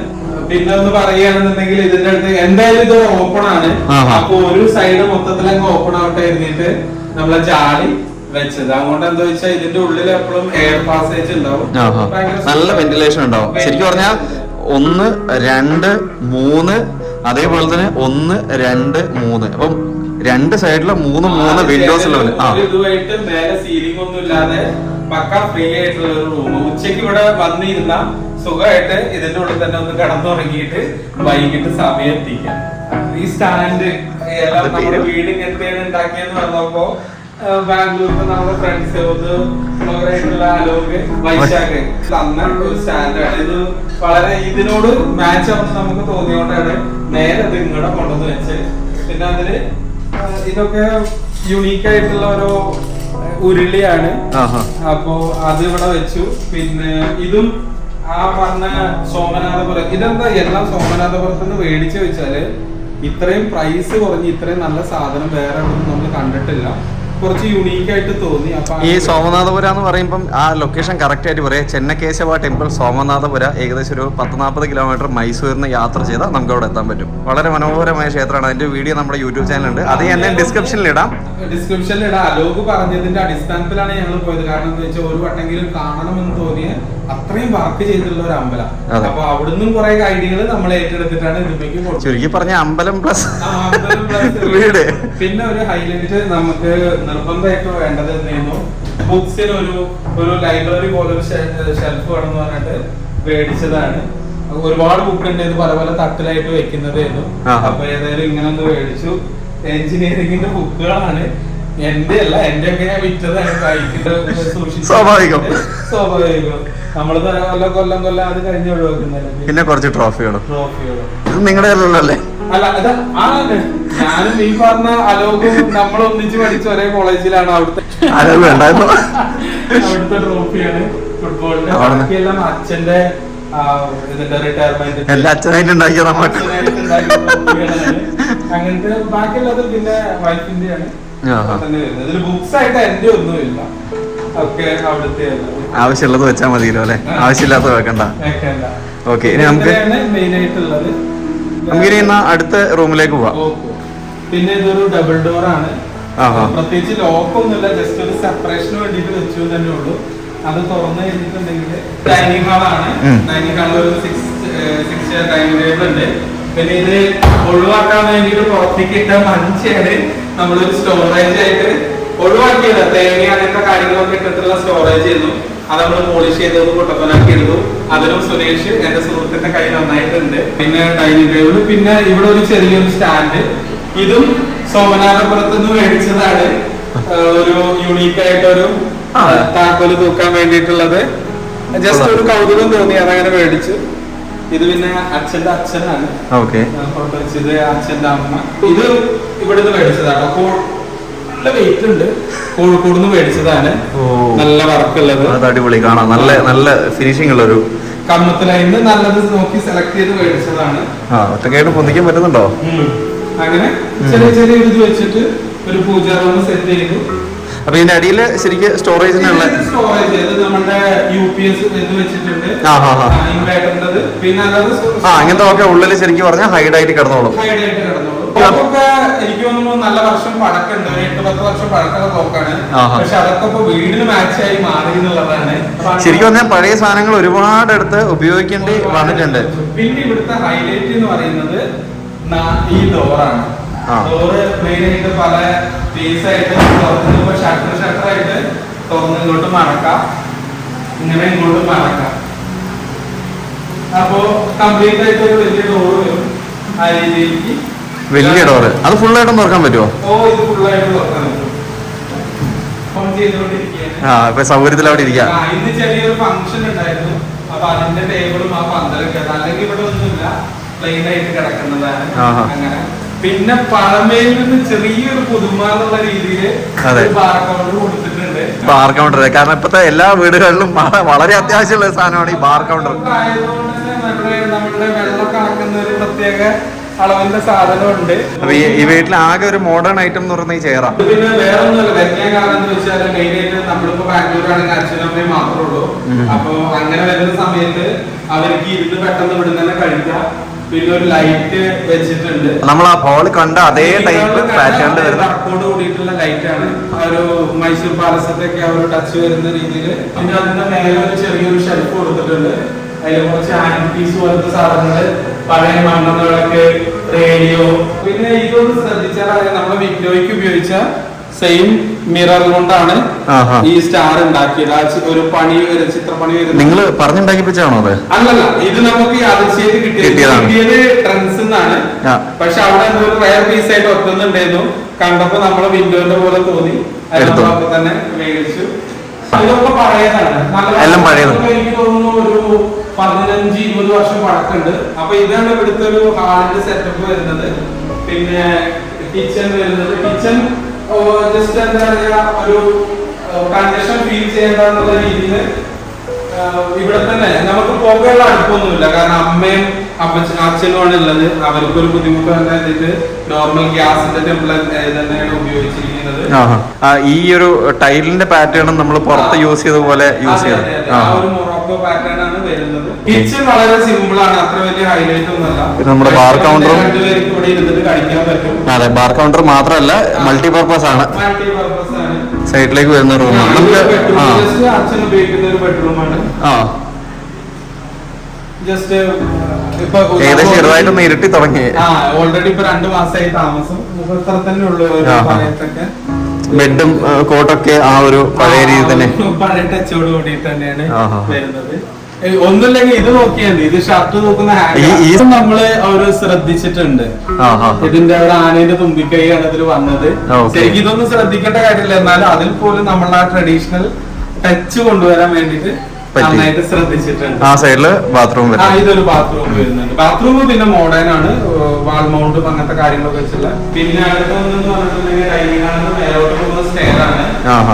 പിന്നെ ഒന്ന് പറയുകയാണെന്നുണ്ടെങ്കിൽ ഇതിന്റെ അടുത്ത് എന്തായാലും ഇത് ഓപ്പൺ ആണ്. അപ്പൊ ഒരു സൈഡ് മൊത്തത്തിലങ്ങ് ഓപ്പൺ ആവട്ടെ എഴുതിയിട്ട് നമ്മളെ ജാളി വെച്ചത്. അതുകൊണ്ട് എന്താ വെച്ചാൽ ഇതിന്റെ ഉള്ളിൽ എപ്പോഴും എയർ പാസേജ് ഉണ്ടാവും, നല്ല വെന്റിലേഷൻ ഉണ്ടാവും. ശരിക്കും പറഞ്ഞാൽ 1, 2, 3 അതേപോലെ തന്നെ 1, 2, 3. അപ്പം 2 സൈഡിലും 3 വിൻഡോസ് ലെവൽ. ഇതുമായിട്ട് മേലെ സീലിംഗ് ഒന്നും ഇല്ലാതെ പക്ക ഫ്രീ ആയിട്ടുള്ള ഒരു റൂം. ഉച്ചയ്ക്ക് ഇവിടെ വന്നിരുന്ന സുഖമായിട്ട് ഇതിന്റെ ഉള്ളിൽ തന്നെ ഒന്ന് കിടന്നുറങ്ങിയിട്ട് വൈകിട്ട് സമയം എത്തിക്കാം. ഈ സ്റ്റാൻഡ് എല്ലാം നമ്മുടെ വീട് ഇങ്ങനത്തെയാണ് ഉണ്ടാക്കിയെന്ന് പറഞ്ഞപ്പോ ബാംഗ്ലൂരിൽ നമ്മുടെ ഫ്രണ്ട്സ് ആയിട്ടുള്ള അലോക് വൈശാഖ് തന്ന ഒരു സ്റ്റാൻഡാണ്. ഇത് വളരെ ഇതിനോട് മാച്ച് ആവുന്ന നമുക്ക് തോന്നിയോണ്ടാണ് നേരെ ഇത് ഇങ്ങോട്ട് കൊണ്ടുവന്ന് വെച്ച്. പിന്നെ അതില് ഇതൊക്കെ യുണീക്ക് ആയിട്ടുള്ള ഒരു ഉരുളിയാണ്. അപ്പോ അത് ഇവിടെ വെച്ചു. പിന്നെ ഇതും ആ പറഞ്ഞ സോമനാഥപുരം. ഇതെന്താ എല്ലാം സോമനാഥപുരത്ത് നിന്ന് മേടിച്ചു വെച്ചാല് ഇത്രയും പ്രൈസ് കുറഞ്ഞ് ഇത്രയും നല്ല സാധനം വേറെ നമ്മൾ കണ്ടിട്ടില്ല. കുറച്ച് യുണീക്ക് ആയിട്ട് തോന്നി. ഈ സോമനാഥപുര എന്ന് പറയുമ്പോൾ ആ ലൊക്കേഷൻ കറക്റ്റ് ആയിട്ട് പറയാം. ചെന്നക്കേശവ ടെമ്പിൾ സോമനാഥപുര ഏകദേശം ഒരു 10-40 കിലോമീറ്റർ മൈസൂരിൽ നിന്ന് യാത്ര ചെയ്താൽ നമുക്ക് അവിടെ എത്താൻ പറ്റും. വളരെ മനോഹരമായ ക്ഷേത്രമാണ്. അതിന്റെ വീഡിയോ നമ്മുടെ യൂട്യൂബ് ചാനലുണ്ട്. അത് ഞാൻ ഡിസ്ക്രിപ്ഷനിൽ ഇടാം. അലോക് പറഞ്ഞതിന്റെ അടിസ്ഥാനത്തിലാണ് ഞങ്ങൾ പോയത്. കാരണം എന്താ വെച്ചാൽ ഒരു വട്ടെങ്കിലും കാണണമെന്ന് തോന്നിയ അത്രയും വർക്ക് ചെയ്തിട്ടുള്ള ഒരു അമ്പലം. അപ്പൊ അവിടുന്ന് കുറെ ഐഡിയകൾ നമ്മൾ ഏറ്റെടുത്തിട്ടാണ് ഇതിലേക്ക് കൊടുത്തത്. ചുരുക്കി പറഞ്ഞ അമ്പലം പ്ലസ് വീട്. പിന്നെ ഒരു ഹൈലൈറ്റ് നമുക്ക് നിർബന്ധമായിട്ട് വേണ്ടത് എന്തായിരുന്നു, ബുക്സിന് ഒരു ലൈബ്രറി പോലെ ഒരു ഷെൽഫ് വേണമെന്ന് പറഞ്ഞിട്ട് മേടിച്ചതാണ്. ഒരുപാട് ബുക്ക് ഉണ്ട്, ഇത് പല പല തട്ടിലായിട്ട് വെക്കുന്നതായിരുന്നു. അപ്പൊ ഏതായാലും ഇങ്ങനെ ഒന്ന് മേടിച്ചു. എഞ്ചിനീയറിംഗിന്റെ ബുക്കുകളാണ്, എന്റെ അല്ല, എന്റെ ഒക്കെ ഞാൻ വിറ്റതാണ്. സ്വാഭാവികം നമ്മള് കൊല്ലം അത് കഴിഞ്ഞ് ഒഴിവാക്കുന്നല്ലേ. പിന്നെ കുറച്ച് ട്രോഫികളും ഇത് നിങ്ങളുടെ അല്ലേ? അല്ല ഇത് ഞാനും ഈ പറഞ്ഞ അലോകും നമ്മൾ ഒന്നിച്ച് പഠിച്ച ഒരേ കോളേജിലാണ്. അവിടുത്തെ ട്രോഫിയാണ് ഫുട്ബോളിന്റെ. ബാക്കിയെല്ലാം അച്ഛന്റെ ഇതിന്റെ റിട്ടയർമെന്റ് എല്ലാ അച്ഛനായിട്ട് ഉണ്ടാക്കിയ നമുക്ക് അങ്ങനത്തെ. ബാക്കിയുള്ളത് പിന്നെ വൈഫിന്റെയാണ് തന്നെ വരുന്നത്. ഇതിൽ ബുക്സ് ആയിട്ട് എന്റെ ഒന്നുമില്ല, ഒക്കെ അവിടുത്തെ. ആവശ്യമുള്ളത് വെച്ചാൽ മതിയല്ലോ അല്ലെ, ആവശ്യമില്ലാത്ത വെക്കണ്ട. ഓക്കെ, ഇനി നമുക്ക് മെയിൻ ആയിട്ടുള്ളത് നമുക്കിനി അടുത്ത റൂമിലേക്ക് പോവാം. പിന്നെ ഇതൊരു ഡബിൾ ഡോർ ആണ്. പ്രത്യേകിച്ച് ലോക്കൊന്നുമില്ല, ജസ്റ്റ് ഒരു സെപ്പറേഷന് വേണ്ടിട്ട് വെച്ചു തന്നെ ഉള്ളൂ. അത് തുറന്നു കഴിഞ്ഞിട്ടുണ്ടെങ്കിൽ ഡൈനിങ് ഹാളാണ്. ഡൈനിങ് ഹാളിൽ ഒരു 6 ചെയർ ഡൈനിങ് ടേബിൾ ഉണ്ട്. പിന്നെ ഇത് ഒഴിവാക്കാൻ വേണ്ടിട്ട് പുറത്തേക്ക് ഇട്ട മഞ്ചാണ് നമ്മളൊരു സ്റ്റോറേജ് ആയിട്ട് ഒഴിവാക്കിയത്. തേങ്ങ അങ്ങനത്തെ കാര്യങ്ങളൊക്കെ ഇട്ടിട്ടുള്ള സ്റ്റോറേജ് ചെയ്യുന്നു. അത് നമ്മൾ പോളിഷ് ചെയ്തത് പൊട്ടപ്പനാക്കി എടുത്തു. അതിലും സുരേഷ് എന്റെ സുഹൃത്തിന്റെ കൈ നന്നായിട്ടുണ്ട്. പിന്നെ ഡൈനിങ് ടേബിൾ, പിന്നെ ഇവിടെ ഒരു ചെറിയൊരു സ്റ്റാൻഡ്. ഇതും സോമനാഥപുരത്ത് നിന്ന് മേടിച്ചതാണ്. ഒരു യൂണീക്ക് ആയിട്ടൊരു താക്കോല് തൂക്കാൻ വേണ്ടിയിട്ടുള്ളത്. ജസ്റ്റ് ഒരു കൗതുകം തോന്നി, അതങ്ങനെ മേടിച്ചു. ഇത് പിന്നെ അച്ഛന്റെ അച്ഛനാണ് ഫോട്ടോ വെച്ചത്, അച്ഛന്റെ അമ്മ. ഇത് ഇവിടുന്ന് മേടിച്ചതാണ്. നല്ല വെയിറ്റ് ഉണ്ട്, കോഴിക്കോട് നിന്ന് മേടിച്ചതാണ്. നല്ല വർക്കുള്ളത്, അടിപൊളി കാണാം. നല്ല നല്ല ഫിനിഷിംഗ് ഉള്ളൊരു കമ്മത്തിലായിരുന്നു. നല്ലത് നോക്കി സെലക്ട് ചെയ്ത് മേടിച്ചതാണ്. ഒറ്റക്കായിട്ട് പൊന്തിക്കാൻ പറ്റുന്നുണ്ടോ? അങ്ങനെ ചെറിയ ചെറിയ ഇത് വെച്ചിട്ട് ഒരു പൂജാ റൂം സെറ്റ് ചെയ്തു. അപ്പൊ ഇതിന്റെ അടിയിൽ ശരിക്കും സ്റ്റോറേജിനുള്ള സ്റ്റോറേജ് നമ്മുടെ UPS ഇത് വെച്ചിട്ടുണ്ട്. പിന്നെ അങ്ങനത്തെ ഒക്കെ ഉള്ളിൽ ശരിക്കും പറഞ്ഞാൽ ഹൈഡായിട്ട് കിടന്നോളും. എനിക്ക് തോന്നുന്നു നല്ല വർഷം പഴക്കുണ്ട്, 8-10 വർഷം പഴക്കമുള്ള ക്ലോക്കാണ്. പക്ഷെ അതൊക്കെ ഇപ്പൊ വീടിന് മാച്ചായി മാറി എന്നുള്ളതാണ്. ശരിക്കും പറഞ്ഞാൽ പഴയ സാധനങ്ങൾ ഒരുപാട് എടുത്ത് ഉപയോഗിക്കേണ്ടി വന്നിട്ടുണ്ട്. പിന്നെ ഇവിടുത്തെ ഹൈലൈറ്റ് എന്ന് പറയുന്നത് ഈ ഡോറാണ്. ഡോറ് മെയിൻ ആയിട്ട് പല പീസായിട്ട് തുറന്ന് ഷട്ടറായിട്ട് തുറന്ന് ഇങ്ങോട്ട് മടക്കാം, ഇങ്ങനെ ഇങ്ങോട്ട് മടക്കാം. അപ്പോ കംപ്ലീറ്റ് ആയിട്ട് ഒരു വലിയ ഡോറ് വരും. ആ രീതിയിലേക്ക് വലിയ ഡോറ് അത് ഫുള്ളായിട്ടും തുറക്കാൻ പറ്റുമോ? ഇത് ഫുള്ളായിട്ട് തുറക്കാൻ പറ്റും. ഫോൺ ചെയ്തുകൊണ്ടിരിക്കുകയാണ്. സൗകര്യത്തിൽ അവിടെ ഇരിക്കാം. ഇന്ന് ചെറിയൊരു ഫംഗ്ഷൻ ഉണ്ടായിരുന്നു. അപ്പൊ അതിന്റെ ടേബിളും ആ പന്തലൊക്കെ, അല്ലെങ്കിൽ ഇവിടെ ഒന്നുമില്ല, പ്ലെയിൻ ആയിട്ട് കിടക്കുന്നതാണ്. അങ്ങനെ പിന്നെ പഴമയിൽ നിന്ന് ചെറിയൊരു പുതുമ എന്നുള്ള രീതിയിൽ ബാർ കൗണ്ടർ കൊടുത്തിട്ടുണ്ട്. ബാർ കൗണ്ടർ കാരണം ഇപ്പത്തെ എല്ലാ വീടുകളിലും വളരെ അത്യാവശ്യമുള്ള സാധനമാണ് ഈ ബാർ കൗണ്ടർ. ആയതുകൊണ്ട് തന്നെ നമ്മുടെ വെള്ളം കണക്കുന്ന ഒരു പ്രത്യേക അളവിന്റെ സാധനമുണ്ട്. അപ്പൊ ഈ വീട്ടിൽ ആകെ ഒരു മോഡേൺ ഐറ്റം എന്ന് പറഞ്ഞ ചെയറാ. പിന്നെ വേറെ ഒന്നുമല്ല, വെക്കാൻ കാരണം എന്ന് വെച്ചാൽ മെയിൻ ആയിട്ട് നമ്മളിപ്പോ ബാംഗ്ലൂരാണെങ്കിൽ അച്ഛനും അമ്മയും മാത്രമേ ഉള്ളൂ. അപ്പൊ അങ്ങനെ വരുന്ന സമയത്ത് അവർക്ക് ഇരുന്ന് പെട്ടെന്ന് ഇവിടെ തന്നെ കഴിക്കാം. പിന്നെ ഒരു ലൈറ്റ് വെച്ചിട്ടുണ്ട്. നമ്മൾ ആ ഹോള് കണ്ട അതേ ടൈപ്പ് പാറ്റേണിൽ വരുന്ന കൂടിയിട്ടുള്ള ലൈറ്റ് ആണ്. ഒരു മൈസൂർ പാലസത്തൊക്കെ ആ ഒരു ടച്ച് വരുന്ന രീതിയിൽ. പിന്നെ അതിന്റെ മേലെ ഒരു ചെറിയൊരു ഷെൽഫ് കൊടുത്തിട്ടുണ്ട്. അതിൽ കുറച്ച് ആന്റിക്സ് പോലത്തെ സാധനങ്ങൾ, പഴയ മണ്ണെണ്ണകളൊക്കെ, റേഡിയോ. പിന്നെ ഇതൊന്ന് ശ്രദ്ധിച്ചാൽ നമ്മളെ വിൻഡോയ്ക്ക് ഉപയോഗിച്ച സെയിം മിറർ കൊണ്ടാണ് ഈ സ്റ്റാർ ഉണ്ടാക്കിയത്. ഒരു പണി ചിത്രപ്പണി വരുന്നത് നിങ്ങൾ പറഞ്ഞുണ്ടാക്കിപ്പിച്ചാണോ അത്? അല്ലല്ല, ഇത് നമുക്ക് യാദൃശ്ചികമായിട്ട് കിട്ടിയത് ട്രെൻഡ്സ് എന്നാണ്. പക്ഷെ അവിടെ എന്തോ ഒരു റയർ പീസ് ആയിട്ട് ഒത്തുന്നുണ്ടായിരുന്നു. കണ്ടപ്പോ നമ്മളെ വിൻഡോന്റെ പോലെ തോന്നി, അതിനൊപ്പം തന്നെ മേടിച്ചു. ഇതൊക്കെ പഴയതാണ്, എല്ലാം പഴയത്. എനിക്ക് തോന്നുന്നു ഒരു 15-20 വർഷം പഴക്കമുണ്ട്. അപ്പൊ ഇതാണ് ഇവിടുത്തെ ഒരു ഹാളിന്റെ സെറ്റപ്പ് വരുന്നത്. പിന്നെ കിച്ചൺ വരുന്നത്, കിച്ചൺ ജസ്റ്റ് എന്താ പറയാ ഒരു കണ്ടീഷൻ ഫീൽ ചെയ്യേണ്ട രീതിയിൽ ഇവിടെ തന്നെ നമുക്ക് പുകയുള്ള അടുപ്പൊന്നുമില്ല. കാരണം അമ്മയും അച്ഛനുമാണ് ഉള്ളത്. അവർക്കൊരു ബുദ്ധിമുട്ട് വന്നിട്ട് നോർമൽ ഗ്യാസിന്റെ ടെമ്പിൾ തന്നെയാണ് ഉപയോഗിച്ചിരിക്കുന്നത്. ഈ ഒരു ടൈലിന്റെ പാറ്റേൺ നമ്മൾ പുറത്ത് യൂസ് ചെയ്ത പോലെ യൂസ് ചെയ്തത് ഒരു മൊറോക്കോ പാറ്റേൺ ആണ് വരുന്നത്. കിച്ചൺ വളരെ സിമ്പിൾ ആണ്, അത്ര വലിയ ഹൈലൈറ്റ് ഒന്നുമല്ല. നമ്മുടെ ബാർ കൗണ്ടറും രണ്ടുപേർക്ക് ഇവിടെ ഇരുന്നിട്ട് കഴിക്കാൻ പറ്റും. അതെ, ബാർ കൗണ്ടർ മാത്രമല്ല മൾട്ടിപർപ്പസ് ആണ്. സൈഡിലേക്ക് വരുന്ന റൂമാണ്. നമുക്ക് അച്ഛൻ ഉപയോഗിക്കുന്ന ഒരു ബെഡ്റൂമാണ്. ജസ്റ്റ് ഇപ്പൊ ഏകദേശം ചെറുതായിട്ടൊന്ന് ഇരുട്ടി തുടങ്ങി. ഓൾറെഡി ഇപ്പൊ 2 മാസമായി താമസം. ഇത്ര തന്നെ ഉള്ളു. ബെഡും കോട്ടൊക്കെ ആ ഒരു പഴയ രീതി തന്നെ, പഴയ ടച്ചോട് കൂടിയിട്ട് തന്നെയാണ് വരുന്നത്. ഒന്നുമില്ലെങ്കിൽ ഇത് നോക്കിയാൽ മതി. ഇത് ഷർട്ട് തൂക്കുന്ന ഹാൻഡ് നമ്മള് അവര് ശ്രദ്ധിച്ചിട്ടുണ്ട്. ഇതിന്റെ ഒരു ആനയുടെ തുമ്പിക്കൈയാണ് ഇതിൽ വന്നത്. ശരിക്കും ഇതൊന്നും ശ്രദ്ധിക്കേണ്ട കാര്യമില്ല, എന്നാലും അതിൽ പോലും നമ്മളെ ട്രഡീഷണൽ ടച്ച് കൊണ്ടുവരാൻ വേണ്ടിട്ട് നന്നായിട്ട് ശ്രദ്ധിച്ചിട്ടുണ്ട്. ആ സൈഡില് ബാത്റൂം, ഇതൊരു ബാത്റൂം വരുന്നുണ്ട്. ബാത്റൂം പിന്നെ മോഡേൺ ആണ്, വാൾ മൗണ്ടും അങ്ങനത്തെ കാര്യങ്ങളൊക്കെ വെച്ചുള്ള. പിന്നെ അടുത്തൊന്നെന്ന് പറഞ്ഞിട്ടുണ്ടെങ്കിൽ ഡൈനിങ് ആണ്, മേലോട്ട് പോകുന്ന സ്റ്റെയർ ആണ്.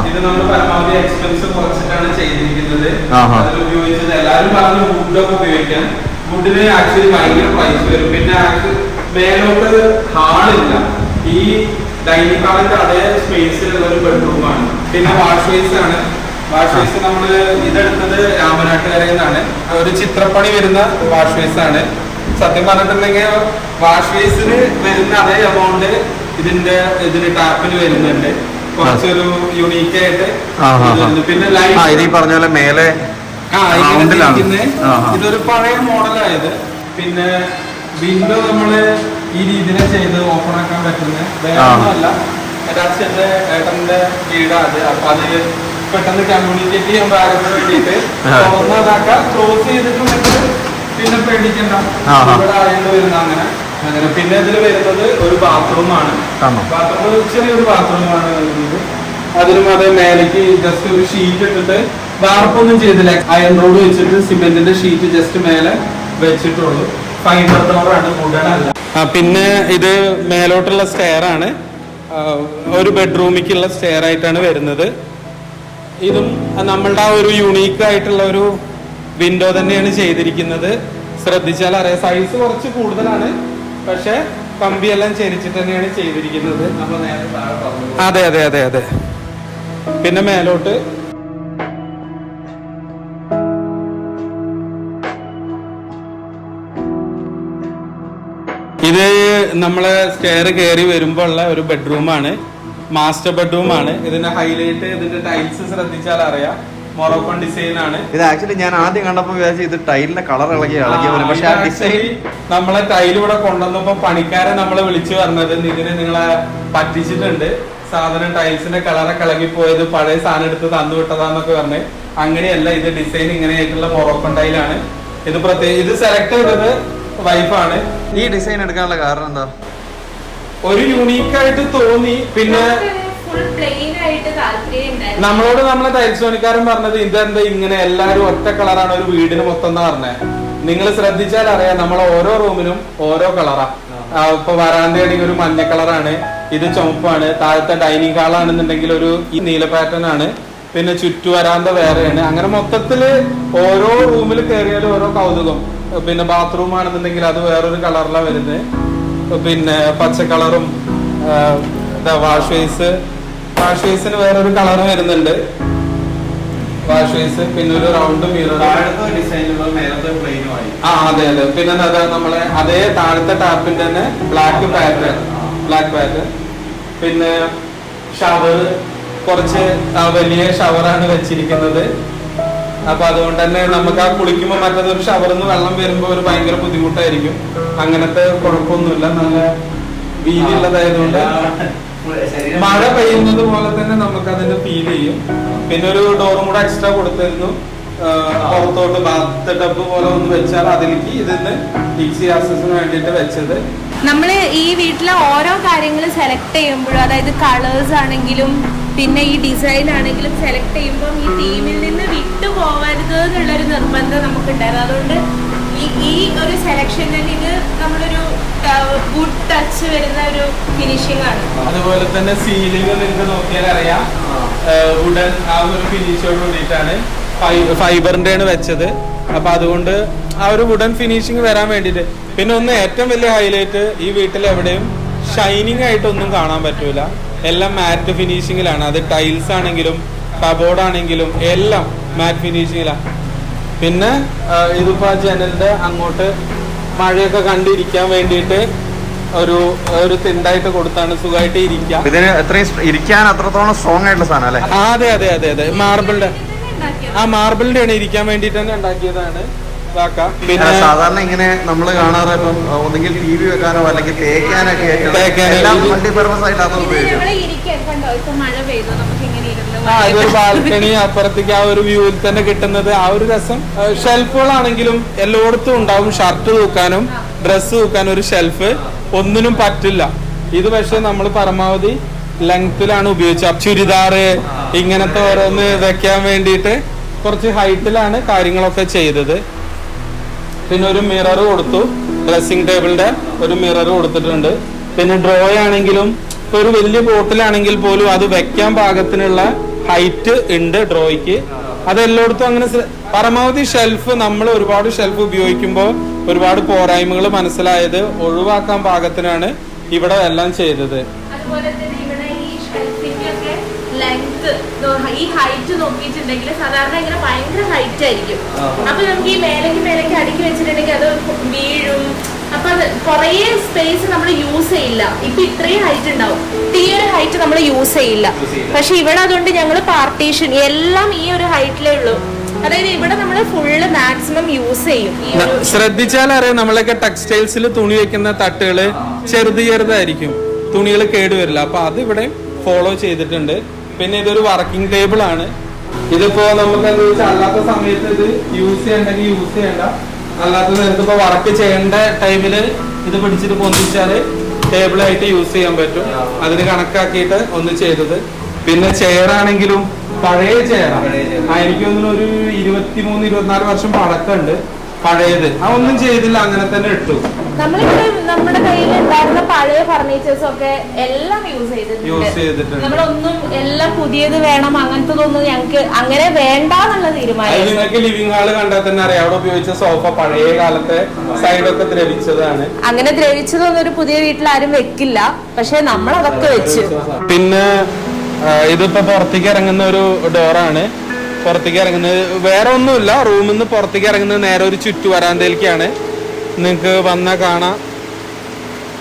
ഇത് നമ്മൾ പരമാവധി എക്സ്പെൻസ് കുറച്ചിട്ടാണ് ചെയ്തിരിക്കുന്നത്. അതിൽ ഉപയോഗിച്ചത് എല്ലാവരും പറഞ്ഞു വുഡൊക്കെ ഉപയോഗിക്കാൻ. വുഡിന് ആക്ച്വലി ഭയങ്കര പ്രൈസ് വരും. പിന്നെ മേലോട്ട് ഹാളില്ല, ഈ ഡൈനിങ് ഹാളിന്റെ അതേ സ്പേസിലുള്ള ഒരു ബെഡ്റൂമാണ്. പിന്നെ വാഷ് ബേസ് ആണ്. വാഷ് ബേസ് നമ്മള് ഇതെടുത്തത് രാമനാട്ടുകരയിൽ നിന്നാണ്. ഒരു ചിത്രപ്പണി വരുന്ന വാഷ് ബേസ് ആണ്. സത്യം പറഞ്ഞിട്ടുണ്ടെങ്കിൽ വാഷ് ബേസിന് വരുന്ന അതേ എമൗണ്ട് ഇതിന് ടാപ്പിന് വരുന്നുണ്ട്. കുറച്ചൊരു യുണീക്ക് ആയിട്ട്. പിന്നെ ലൈറ്റ് പറഞ്ഞ പോലെ മേലെ ഇതൊരു പഴയ മോഡലായത്. പിന്നെ വിൻഡോ നമ്മള് ഈ രീതിയിലാണ് ചെയ്ത് ഓപ്പൺ ആക്കാൻ പറ്റുന്നത്. വേറെ ഒന്നുമല്ല, അച്ഛന്റെ ഏട്ടന്റെ വീടാണ്. അപ്പൊ അത് പെട്ടെന്ന് കമ്മ്യൂണിക്കേറ്റ് ചെയ്യാൻ വേണ്ടിയിട്ട് തുറന്നതാക്കാം. ക്ലോസ് ചെയ്തിട്ടുണ്ടെങ്കിൽ പിന്നെ പേടിക്കണ്ട, ഇവിടെ ആയതുകൊണ്ട് വരുന്ന അങ്ങനെ. പിന്നെ ഇതിൽ വരുന്നത് ഒരു ബാത്റൂമാണ്. ബാത്റൂം ചെറിയൊരു ബാത്റൂമാണ് വരുന്നത്. അതിനും അതേ മേലേക്ക് ജസ്റ്റ് ഒരു ഷീറ്റ് ഇട്ടിട്ട്, വാർപ്പൊന്നും ചെയ്തില്ല, അയൺ റോഡ് വെച്ചിട്ട് സിമെന്റിന്റെ ഷീറ്റ് ജസ്റ്റ് മേലെ വെച്ചിട്ടുള്ളൂ. ഫൈബർ ഡോറാണ്, വുഡൻ അല്ല. പിന്നെ ഇത് മേലോട്ടുള്ള സ്റ്റെയർ ആണ്, ഒരു ബെഡ്റൂമിക്കുള്ള സ്റ്റെയർ ആയിട്ടാണ് വരുന്നത്. ഇതും നമ്മളുടെ ആ ഒരു യുണീക്ക് ആയിട്ടുള്ള ഒരു വിൻഡോ തന്നെയാണ് ചെയ്തിരിക്കുന്നത്. ശ്രദ്ധിച്ചാൽ അറിയാം, സൈസ് കുറച്ച് കൂടുതലാണ്, പക്ഷെ കമ്പിയെല്ലാം ചെരിച്ചിട്ട് തന്നെയാണ് ചെയ്തിരിക്കുന്നത്. അതെ അതെ അതെ അതെ. പിന്നെ മേലോട്ട് ഇത് നമ്മളെ സ്റ്റെയർ കയറി വരുമ്പോൾ ഉള്ള ഒരു ബെഡ്റൂമാണ്, മാസ്റ്റർ ബെഡ്റൂമാണ്. ഇതിന്റെ ഹൈലൈറ്റ് ഇതിന്റെ ടൈൽസ് ശ്രദ്ധിച്ചാൽ അറിയാം, മൊറോക്കൺ ഡിസൈൻ ആണ്. ഇത് ആക്ച്വലി ഞാൻ ആദ്യം കണ്ടപ്പോൾ വിചാരിച്ചു ഇത് ടൈലിന്റെ കളർ ഇളകി വരും, പക്ഷെ ആ ഡിസൈൻ നമ്മളെ ടൈൽ ഇവിടെ കൊണ്ടുവന്നപ്പോ പണിക്കാരെ നമ്മളെ വിളിച്ചു പറഞ്ഞത് ഇതിന് നിങ്ങളെ പറ്റിച്ചിട്ടുണ്ട്, സാധനം ടൈൽസിന്റെ കളറൊക്കെ ഇളകിപ്പോയത് പഴയ സാധനം എടുത്ത് തന്നു വിട്ടതാന്നൊക്കെ പറഞ്ഞ്. അങ്ങനെയല്ല, ഇത് ഡിസൈൻ ഇങ്ങനെയായിട്ടുള്ള മൊറോക്കൺ ടൈലാണ്. ഇത് ഇത് സെലക്ട് ചെയ്തത് വൈഫാണ്. ഈ ഡിസൈൻ എടുക്കാനുള്ള കാരണം എന്താ? ഒരു യുണീക്ക് ആയിട്ട് തോന്നി. പിന്നെ നമ്മളോട് നമ്മളെ ടൈൽസ് പണിക്കാരൻ പറഞ്ഞത് ഇതെന്താ ഇങ്ങനെ എല്ലാരും ഒറ്റ കളറാണ് ഒരു വീടിന് മൊത്തം എന്ന് പറഞ്ഞത്. നിങ്ങൾ ശ്രദ്ധിച്ചാൽ അറിയാം, നമ്മളെ ഓരോ റൂമിനും ഓരോ കളറാ. ഇപ്പൊ വരാന്തയാണെങ്കിൽ ഒരു മഞ്ഞ കളറാണ്, ഇത് ചുവപ്പാണ്. താഴത്തെ ഡൈനിങ് ഹാളാണെന്നുണ്ടെങ്കിൽ ഒരു നീല പാറ്റേൺ ആണ്. പിന്നെ ചുറ്റു വരാന്ത വേറെയാണ്. അങ്ങനെ മൊത്തത്തില് ഓരോ റൂമിൽ കയറിയാലും ഓരോ കൗതുകം. പിന്നെ ബാത്റൂം ആണെന്നുണ്ടെങ്കിൽ അത് വേറൊരു കളറിലാണ് വരുന്നത്. പിന്നെ പച്ച കളറും വാഷ് ബേസിന് വേറൊരു കളർ വരുന്നുണ്ട്. വാഷ് ബേസ് പിന്നെ ഒരു റൗണ്ട് മിറർ. അതെ അതെ. പിന്നെ നമ്മളെ അതേ താഴത്തെ ടാപ്പിന്റെ തന്നെ ബ്ലാക്ക് പാറ്റേൺ. പിന്നെ ഷവർ കുറച്ച് വലിയ ഷവറാണ് വെച്ചിരിക്കുന്നത്. അപ്പൊ അതുകൊണ്ട് തന്നെ നമുക്ക് ആ കുളിക്കുമ്പോ മറ്റേതൊരു ഷവറിന്ന് വെള്ളം വരുമ്പോ ഒരു ഭയങ്കര ബുദ്ധിമുട്ടായിരിക്കും. അങ്ങനത്തെ കുഴപ്പമൊന്നുമില്ല, നല്ല വീതിയുള്ളതായതുകൊണ്ട് മഴ പെയ്യുന്നത് പോലെ തന്നെ നമുക്ക് അതിന്റെ ഫീൽ ചെയ്യും. പിന്നെ ഒരു ഡോറും കൂടെ എക്സ്ട്രാ കൊടുത്തിരുന്നു, പുറത്തോട്ട് ബാത്ത് ടബ് പോലെ ഒന്ന് വെച്ചാൽ അതിലേക്ക് ഇതിന് ഈസി ആക്സസിന് വേണ്ടിയിട്ട് വെച്ചത്. നമ്മള് ഈ വീട്ടിലെ ഓരോ കാര്യങ്ങൾ സെലക്ട് ചെയ്യുമ്പോഴും, അതായത് കളേഴ്സ് ആണെങ്കിലും പിന്നെ ഈ ഡിസൈൻ ആണെങ്കിലും സെലക്ട് ചെയ്യുമ്പോൾ ഈ തീമിൽ നിന്ന് വിട്ടു പോകരുത് എന്നുള്ളൊരു നിർബന്ധം നമുക്കുണ്ടായിരുന്നു. അതുകൊണ്ട് ഈ ഒരു സെലക്ഷൻ തന്നെ ഇത് നമ്മളൊരു വുഡ് ടച്ച് വരുന്ന ഒരു ഫിനിഷിംഗ് ആണ്. അതുപോലെ തന്നെ സീലിംഗ് നിങ്ങൾക്ക് നോക്കിയാൽ അറിയാം, വുഡൻ ആ ഒരു ഫിനിഷോട് കൂടിയിട്ടാണ്, ഫൈബറിന്റെ ആണ് വെച്ചത്. അപ്പൊ അതുകൊണ്ട് ആ ഒരു വുഡൻ ഫിനിഷിംഗ് വരാൻ വേണ്ടിയിട്ട്. പിന്നെ ഒന്ന് ഏറ്റവും വലിയ ഹൈലൈറ്റ്, ഈ വീട്ടിൽ എവിടെയും ഷൈനിങ് ആയിട്ടൊന്നും കാണാൻ പറ്റൂല, എല്ലാം മാറ്റ് ഫിനിഷിങ്ങിലാണ്. അത് ടൈൽസ് ആണെങ്കിലും കബോർഡ് ആണെങ്കിലും എല്ലാം മാറ്റ് ഫിനിഷിങ്ങിലാണ്. പിന്നെ ഇതിപ്പോ ജനലിന്റെ അങ്ങോട്ട് മഴയൊക്കെ കണ്ടിരിക്കാൻ വേണ്ടിയിട്ട് ഒരു തിണ്ടായിട്ട് കൊടുത്താണ്, സുഖമായിട്ട് ഇരിക്കാം. ഇരിക്കാൻ അത്രത്തോളം സ്ട്രോങ് ആയിട്ടുള്ള സാധനം അല്ലേ? അതെ അതെ അതെ അതെ. മാർബിളിന്റെ ആണ് ഇരിക്കാൻ വേണ്ടിട്ട് തന്നെ ഉണ്ടാക്കിയതാണ്. പിന്നെ സാധാരണ ഇങ്ങനെ നമ്മൾ കാണാറ് ഇപ്പം ഒന്നെങ്കിൽ ടി വി വെക്കാനോ അല്ലെങ്കിൽ തേക്കാനൊക്കെ മൾട്ടിപർപ്പസ് ആയിട്ട് അത് ഉപയോഗിക്കും. ഇതൊരു ബാൽക്കണി, അപ്പുറത്തേക്ക് ആ ഒരു വ്യൂവിൽ തന്നെ കിട്ടുന്നത് ആ ഒരു രസം. ഷെൽഫുകളാണെങ്കിലും എല്ലായിടത്തും ഉണ്ടാവും. ഷർട്ട് തൂക്കാനും ഡ്രസ്സ് തൂക്കാനും ഒരു ഷെൽഫ്, ഒന്നിനും പറ്റില്ല. ഇത് പക്ഷെ നമ്മൾ പരമാവധി ലെങ്ത്തിലാണ് ഉപയോഗിച്ചത്. ചുരിദാറ് ഇങ്ങനത്തെ ഓരോന്ന് വെക്കാൻ വേണ്ടിയിട്ട് കുറച്ച് ഹൈറ്റിലാണ് കാര്യങ്ങളൊക്കെ ചെയ്തത്. പിന്നെ ഒരു മിറർ കൊടുത്തു, ഡ്രസ്സിംഗ് ടേബിളിന്റെ ഒരു മിറർ കൊടുത്തിട്ടുണ്ട്. പിന്നെ ഡ്രോ ആണെങ്കിലും ഇപ്പൊ ഒരു വലിയ ബോട്ടിലാണെങ്കിൽ പോലും അത് വെക്കാൻ പാകത്തിനുള്ള ഹൈറ്റ് ഉണ്ട് ഡ്രോയ്ക്ക്. അത് എല്ലായിടത്തും അങ്ങനെ പരമാവധി ഷെൽഫ്, നമ്മൾ ഒരുപാട് ഷെൽഫ് ഉപയോഗിക്കുമ്പോൾ ഒരുപാട് പോരായ്മകൾ മനസ്സിലായത് ഒഴിവാക്കാൻ പാകത്തിനാണ് ഇവിടെ എല്ലാം ചെയ്തത്. ഈ ഹൈറ്റ് നോക്കിയിട്ടുണ്ടെങ്കിൽ സാധാരണ ഇങ്ങനെ ഭയങ്കര ഹൈറ്റ് ആയിരിക്കും. അപ്പൊ നമുക്ക് ഈ മേലേക്ക് അടുക്കി വെച്ചിട്ടുണ്ടെങ്കിൽ അത് വീഴും. അപ്പൊ അത് കുറേ സ്പേസ് നമ്മൾ യൂസ് ചെയ്യില്ല. ഇപ്പൊ ഇത്രയും ഹൈറ്റ് ഉണ്ടാവും, ഈ ഒരു ഹൈറ്റ് നമ്മൾ യൂസ് ചെയ്യില്ല. പക്ഷെ ഇവിടെ അതുകൊണ്ട് ഞങ്ങൾ പാർട്ടീഷൻ എല്ലാം ഈ ഒരു ഹൈറ്റിലേ ഉള്ളൂ. അതായത് ഇവിടെ നമ്മൾ ഫുള്ള് മാക്സിമം യൂസ് ചെയ്യും. ശ്രദ്ധിച്ചാൽ അറിയാം, നമ്മളൊക്കെ ടെക്സ്റ്റൈൽസിൽ തുണി വെക്കുന്ന തട്ടുകള് ചെറുതായിരിക്കും, തുണികൾ കേടുവരില്ല. അപ്പൊ അത് ഇവിടെ ഫോളോ ചെയ്തിട്ടുണ്ട്. പിന്നെ ഇതൊരു വർക്കിംഗ് ടേബിൾ ആണ്. ഇതിപ്പോ നമുക്ക് എന്താ വെച്ചാൽ അല്ലാത്ത സമയത്ത് ഇത് യൂസ് ചെയ്യണ്ടെങ്കിൽ യൂസ് ചെയ്യണ്ട, അല്ലാത്ത നേരത്ത് ഇപ്പൊ വർക്ക് ചെയ്യേണ്ട ടൈമില് ഇത് പിടിച്ചിട്ട് പൊന്തിച്ചാല് ടേബിളായിട്ട് യൂസ് ചെയ്യാൻ പറ്റും. അതിന് കണക്കാക്കിയിട്ട് ഒന്ന് ചെയ്തത്. പിന്നെ ചെയർ ആണെങ്കിലും പഴയ ചെയറാണ്. എനിക്ക് തോന്നുന്നു ഒരു 23-24 വർഷം പഴക്കമുണ്ട് പഴയത്. ഒന്നും ചെയ്തില്ല, അങ്ങനെ തന്നെ ഇട്ടു. നമ്മളിവിടെ നമ്മുടെ കയ്യിൽ ഉണ്ടായിരുന്ന പഴയ ഫർണിച്ചേഴ്സ് ഒക്കെ എല്ലാം യൂസ് ചെയ്തിട്ടുണ്ട്. നമ്മളൊന്നും എല്ലാം പുതിയത് വേണം അങ്ങനത്തതൊന്നും ഞങ്ങൾക്ക് അങ്ങനെ വേണ്ടെന്നുള്ള തീരുമാനം. നിങ്ങൾക്ക് ലിവിംഗ് ഹാള് കണ്ടാൽ തന്നെ അറിയാം, അവിടെ ഉപയോഗിച്ച സോഫ പഴയ കാലത്തെ സൈഡൊക്കെ ദ്രവിച്ചതാണ്. അങ്ങനെ ദ്രവിച്ചതൊന്നും ഒരു പുതിയ വീട്ടിൽ ആരും വെക്കില്ല, പക്ഷെ നമ്മൾ അതൊക്കെ വെച്ചു. പിന്നെ ഇതിപ്പോ പുറത്തേക്ക് ഇറങ്ങുന്ന ഒരു ഡോറാണ്. പുറത്തേക്ക് ഇറങ്ങുന്നത് വേറെ ഒന്നുമില്ല, റൂമിൽ നിന്ന് പുറത്തേക്ക് ഇറങ്ങുന്നത് നേരെ ഒരു ചുറ്റു വരാന്തയിലേക്കാണ്. നിങ്ങൾക്ക് വന്നാൽ കാണാം.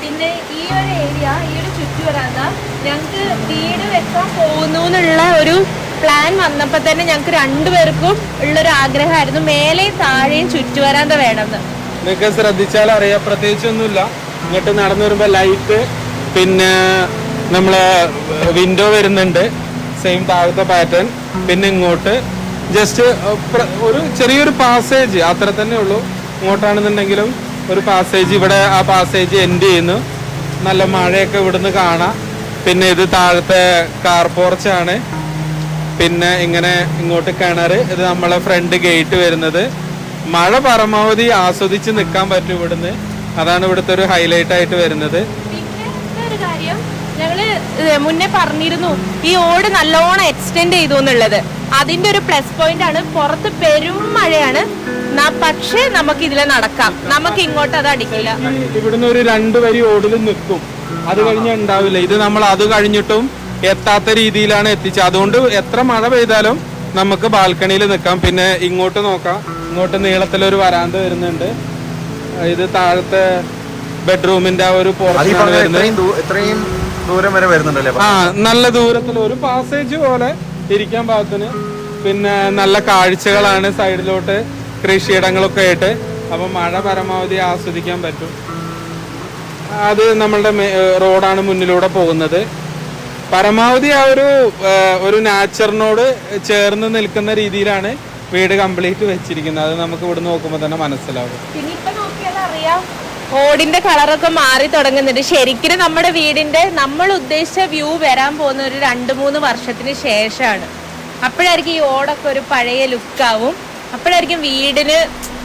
പിന്നെ ഈ ഒരു ഏരിയ, ഈ ഒരു ചുറ്റു വരാന്ത ഞങ്ങൾക്ക് വീട് വെക്കാൻ പോകുന്നു എന്നുള്ള ഒരു പ്ലാൻ വന്നപ്പോ തന്നെ ഞങ്ങൾക്ക് രണ്ടുപേർക്കും ഉള്ളൊരു ആഗ്രഹമായിരുന്നു മേലെയും താഴെയും ചുറ്റുവരാന്ത വേണമെന്ന്. നിങ്ങൾക്ക് ശ്രദ്ധിച്ചാൽ അറിയാം, പ്രത്യേകിച്ചൊന്നുമില്ല. ഇങ്ങോട്ട് നടന്നു വരുമ്പോ ലൈറ്റ്, പിന്നെ നമ്മളെ വിൻഡോ വരുന്നുണ്ട്, സെയിം താഴത്തെ പാറ്റേൺ. പിന്നെ ഇങ്ങോട്ട് ജസ്റ്റ് ഒരു ചെറിയൊരു പാസേജ് അത്ര തന്നെ ഉള്ളൂ. ഇങ്ങോട്ടാണെന്നുണ്ടെങ്കിലും ഒരു പാസേജ്, ഇവിടെ ആ പാസേജ് എൻഡ് ചെയ്യുന്നു. നല്ല മഴയൊക്കെ ഇവിടുന്ന് കാണാം. പിന്നെ ഇത് താഴത്തെ കാർ പോർച്ചാണ്. പിന്നെ ഇങ്ങനെ ഇങ്ങോട്ട് കിണറ്, ഇത് നമ്മളെ ഫ്രണ്ട് ഗേറ്റ് വരുന്നത്. മഴ പരമാവധി ആസ്വദിച്ച് നിൽക്കാൻ പറ്റും ഇവിടുന്ന്. അതാണ് ഇവിടുത്തെ ഒരു ഹൈലൈറ്റ് ആയിട്ട് വരുന്നത്. പിന്നെ ഒരു കാര്യം ഞങ്ങള് മുന്നേ പറഞ്ഞിരുന്നു, ഈ ഓട് നല്ലോണം എക്സ്റ്റെൻഡ് ചെയ്തു എന്നുള്ളത്. അതിന്റെ ഒരു പ്ലസ് പോയിന്റ് ആണ്. പുറത്ത് പെരും മഴയാണ്, പക്ഷേ നമുക്ക് ഇതിലെ നടക്കാം, നമുക്ക് ഇങ്ങോട്ട് അത് അടിക്കില്ല. ഇവിടുന്ന് ഒരു 2 വരി ഓടിൽ നിൽക്കും, അത് കഴിഞ്ഞ ഉണ്ടാവില്ല. ഇത് നമ്മൾ അത് കഴിഞ്ഞിട്ടും എത്താത്ത രീതിയിലാണ് എത്തിച്ചത്. അതുകൊണ്ട് എത്ര മഴ പെയ്താലും നമുക്ക് ബാൽക്കണിയിൽ നിൽക്കാം. പിന്നെ ഇങ്ങോട്ട് നോക്കാം, ഇങ്ങോട്ട് നീളത്തിലൊരു വരാന്ത വരുന്നുണ്ട്. ഇത് താഴത്തെ ബെഡ്റൂമിന്റെ ആ ഒരു പോർഷൻ വരുന്നത്. ദൂരം വരെ വരുന്നുണ്ടല്ലേ? നല്ല ദൂരത്തിൽ ഒരു പാസേജ് പോലെ ഇരിക്കാൻ പാകത്തിന്. പിന്നെ നല്ല കാഴ്ചകളാണ് സൈഡിലോട്ട്, കൃഷിയിടങ്ങളൊക്കെ ആയിട്ട്. അപ്പൊ മഴ പരമാവധി ആസ്വദിക്കാൻ പറ്റും. അത് നമ്മളുടെ റോഡാണ് മുന്നിലൂടെ പോകുന്നത്. പരമാവധി ആ ഒരു നാച്ചറിനോട് ചേർന്ന് നിൽക്കുന്ന രീതിയിലാണ് വീട് കംപ്ലീറ്റ് വെച്ചിരിക്കുന്നത്. അത് നമുക്ക് ഇവിടെ നോക്കുമ്പോൾ തന്നെ മനസ്സിലാവും. ഓടിന്റെ കളറൊക്കെ മാറി തുടങ്ങുന്നുണ്ട്. ശരിക്കും നമ്മുടെ വീടിന്റെ നമ്മൾ ഉദ്ദേശിച്ച വ്യൂ വരാൻ പോകുന്ന ഒരു 2-3 വർഷത്തിന് ശേഷമാണ്. അപ്പോഴായിരിക്കും ഈ ഓടൊക്കെ ഒരു പഴയ ലുക്കാവും. അപ്പോഴായിരിക്കും വീടിന്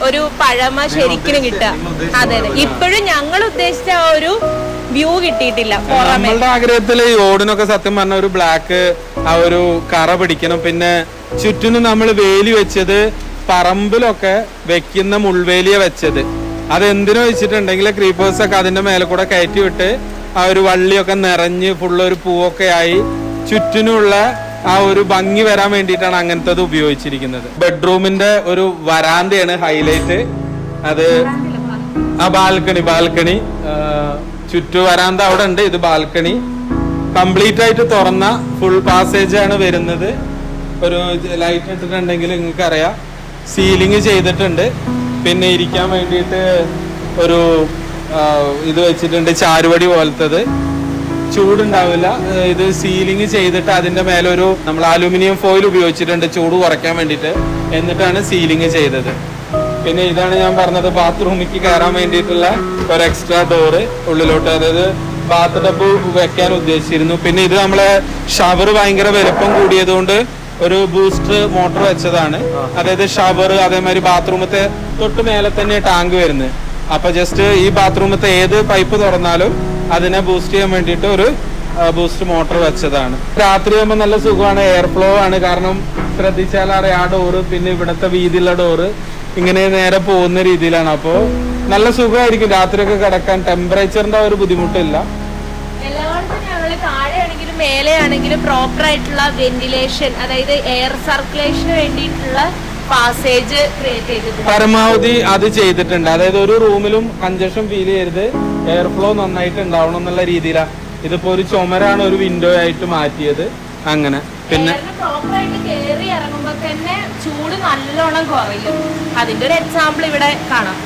ഒരു പഴമ ശരിക്കും കിട്ടുക. അതെ അതെ, ഇപ്പോഴും ഞങ്ങൾ ഉദ്ദേശിച്ച ആ ഒരു വ്യൂ കിട്ടിയിട്ടില്ല. നമ്മളുടെ ആഗ്രഹത്തില് ഈ ഓടിനൊക്കെ സത്യം പറഞ്ഞ ഒരു ബ്ലാക്ക് ആ ഒരു കറ പിടിക്കണം. പിന്നെ ചുറ്റിനും നമ്മൾ വേലി വെച്ചത് പറമ്പിലൊക്കെ വെക്കുന്ന മുൾവേലിയ വെച്ചത്. അതെന്തിനു വെച്ചിട്ടുണ്ടെങ്കിൽ ക്രീപ്പേഴ്സ് ഒക്കെ അതിന്റെ മേലെ കൂടെ കയറ്റി വിട്ട് ആ ഒരു വള്ളിയൊക്കെ നിറഞ്ഞ് ഫുള്ളൊരു പൂവൊക്കെ ആയി ചുറ്റിനുള്ള ആ ഒരു ഭംഗി വരാൻ വേണ്ടിയിട്ടാണ് അങ്ങനത്തെ ഉപയോഗിച്ചിരിക്കുന്നത്. ബെഡ്റൂമിന്റെ ഒരു വരാന്തയാണ് ഹൈലൈറ്റ്. അത് ആ ബാൽക്കണി ചുറ്റു വരാന്ത അവിടെ ഉണ്ട്. ഇത് ബാൽക്കണി കംപ്ലീറ്റ് ആയിട്ട് തുറന്ന ഫുൾ പാസേജ് ആണ് വരുന്നത്. ഒരു ലൈറ്റ് ഇട്ടിട്ടുണ്ടെങ്കിൽ നിങ്ങൾക്ക് അറിയാം, സീലിംഗ് ചെയ്തിട്ടുണ്ട്. പിന്നെ ഇരിക്കാൻ വേണ്ടിയിട്ട് ഒരു ഇത് വെച്ചിട്ടുണ്ട്, ചാരുവടി പോലത്തത്. ചൂടുണ്ടാവില്ല. ഇത് സീലിംഗ് ചെയ്തിട്ട് അതിന്റെ മേലെ ഒരു നമ്മൾ അലുമിനിയം ഫോയിൽ ഉപയോഗിച്ചിട്ടുണ്ട് ചൂട് കുറയ്ക്കാൻ വേണ്ടിയിട്ട്. എന്നിട്ടാണ് സീലിംഗ് ചെയ്തത്. പിന്നെ ഇതാണ് ഞാൻ പറഞ്ഞത് ബാത്റൂമിലേക്ക് കയറാൻ വേണ്ടിയിട്ടുള്ള ഒരു എക്സ്ട്രാ ഡോറ് ഉള്ളിലോട്ട്, അതായത് ബാത്ത് ടബ് വെക്കാൻ ഉദ്ദേശിച്ചിരുന്നു. പിന്നെ ഇത് നമ്മളെ ഷവർ ഭയങ്കര വലുപ്പം കൂടിയതുകൊണ്ട് ഒരു ബൂസ്റ്റർ മോട്ടർ വെച്ചതാണ്. അതായത് ഷവർ അതേമാതിരി ബാത്റൂമത്തെ തൊട്ട് മേലെ തന്നെ ടാങ്ക് വരുന്നത്. അപ്പൊ ജസ്റ്റ് ഈ ബാത്റൂമത്തെ ഏത് പൈപ്പ് തുറന്നാലും അതിനെ ബൂസ്റ്റ് ചെയ്യാൻ വേണ്ടിയിട്ട് ഒരു ബൂസ്റ്റ് മോട്ടർ വെച്ചതാണ്. രാത്രി ആകുമ്പോൾ നല്ല സുഖമാണ്, എയർ ഫ്ലോ ആണ്. കാരണം ശ്രദ്ധിച്ചാൽ അറിയാം, ആ ഡോറ് പിന്നെ ഇവിടത്തെ വീതിയുള്ള ഡോറ് ഇങ്ങനെ നേരെ പോകുന്ന രീതിയിലാണ്. അപ്പോൾ നല്ല സുഖമായിരിക്കും രാത്രിയൊക്കെ കിടക്കാൻ. ടെമ്പറേച്ചറിന്റെ ഒരു ബുദ്ധിമുട്ടില്ല. എല്ലായിടത്തും ഞങ്ങൾ താഴെയാണെങ്കിലും മേലെയാണെങ്കിലും പ്രോപ്പർ ആയിട്ടുള്ള വെന്റിലേഷൻ, അതായത് എയർ സർക്കുലേഷന് വേണ്ടിയിട്ടുള്ള പാസേജ് ക്രിയേറ്റ് ചെയ്തിട്ടുണ്ട്. പരമാവധി അത് ചെയ്തിട്ടുണ്ട്. അതായത് ഒരു റൂമിലും കൺജഷൻ ഫീൽ ചെയ്യരുത്, എയർ ഫ്ലോ നന്നായിട്ട് ഉണ്ടാവണം എന്നുള്ള രീതിയിലാണ്. ഇതിപ്പോ ഒരു ചുമരാണ് ഒരു വിൻഡോ ആയിട്ട് മാറ്റിയത്. അങ്ങനെ പിന്നെ പ്രോപ്പർ ആയിട്ട് കയറി ഇറങ്ങുമ്പോ തന്നെ ചൂട് നല്ലോണം കുറയും. അതിന്റെ ഒരു എക്സാമ്പിൾ ഇവിടെ കാണാം.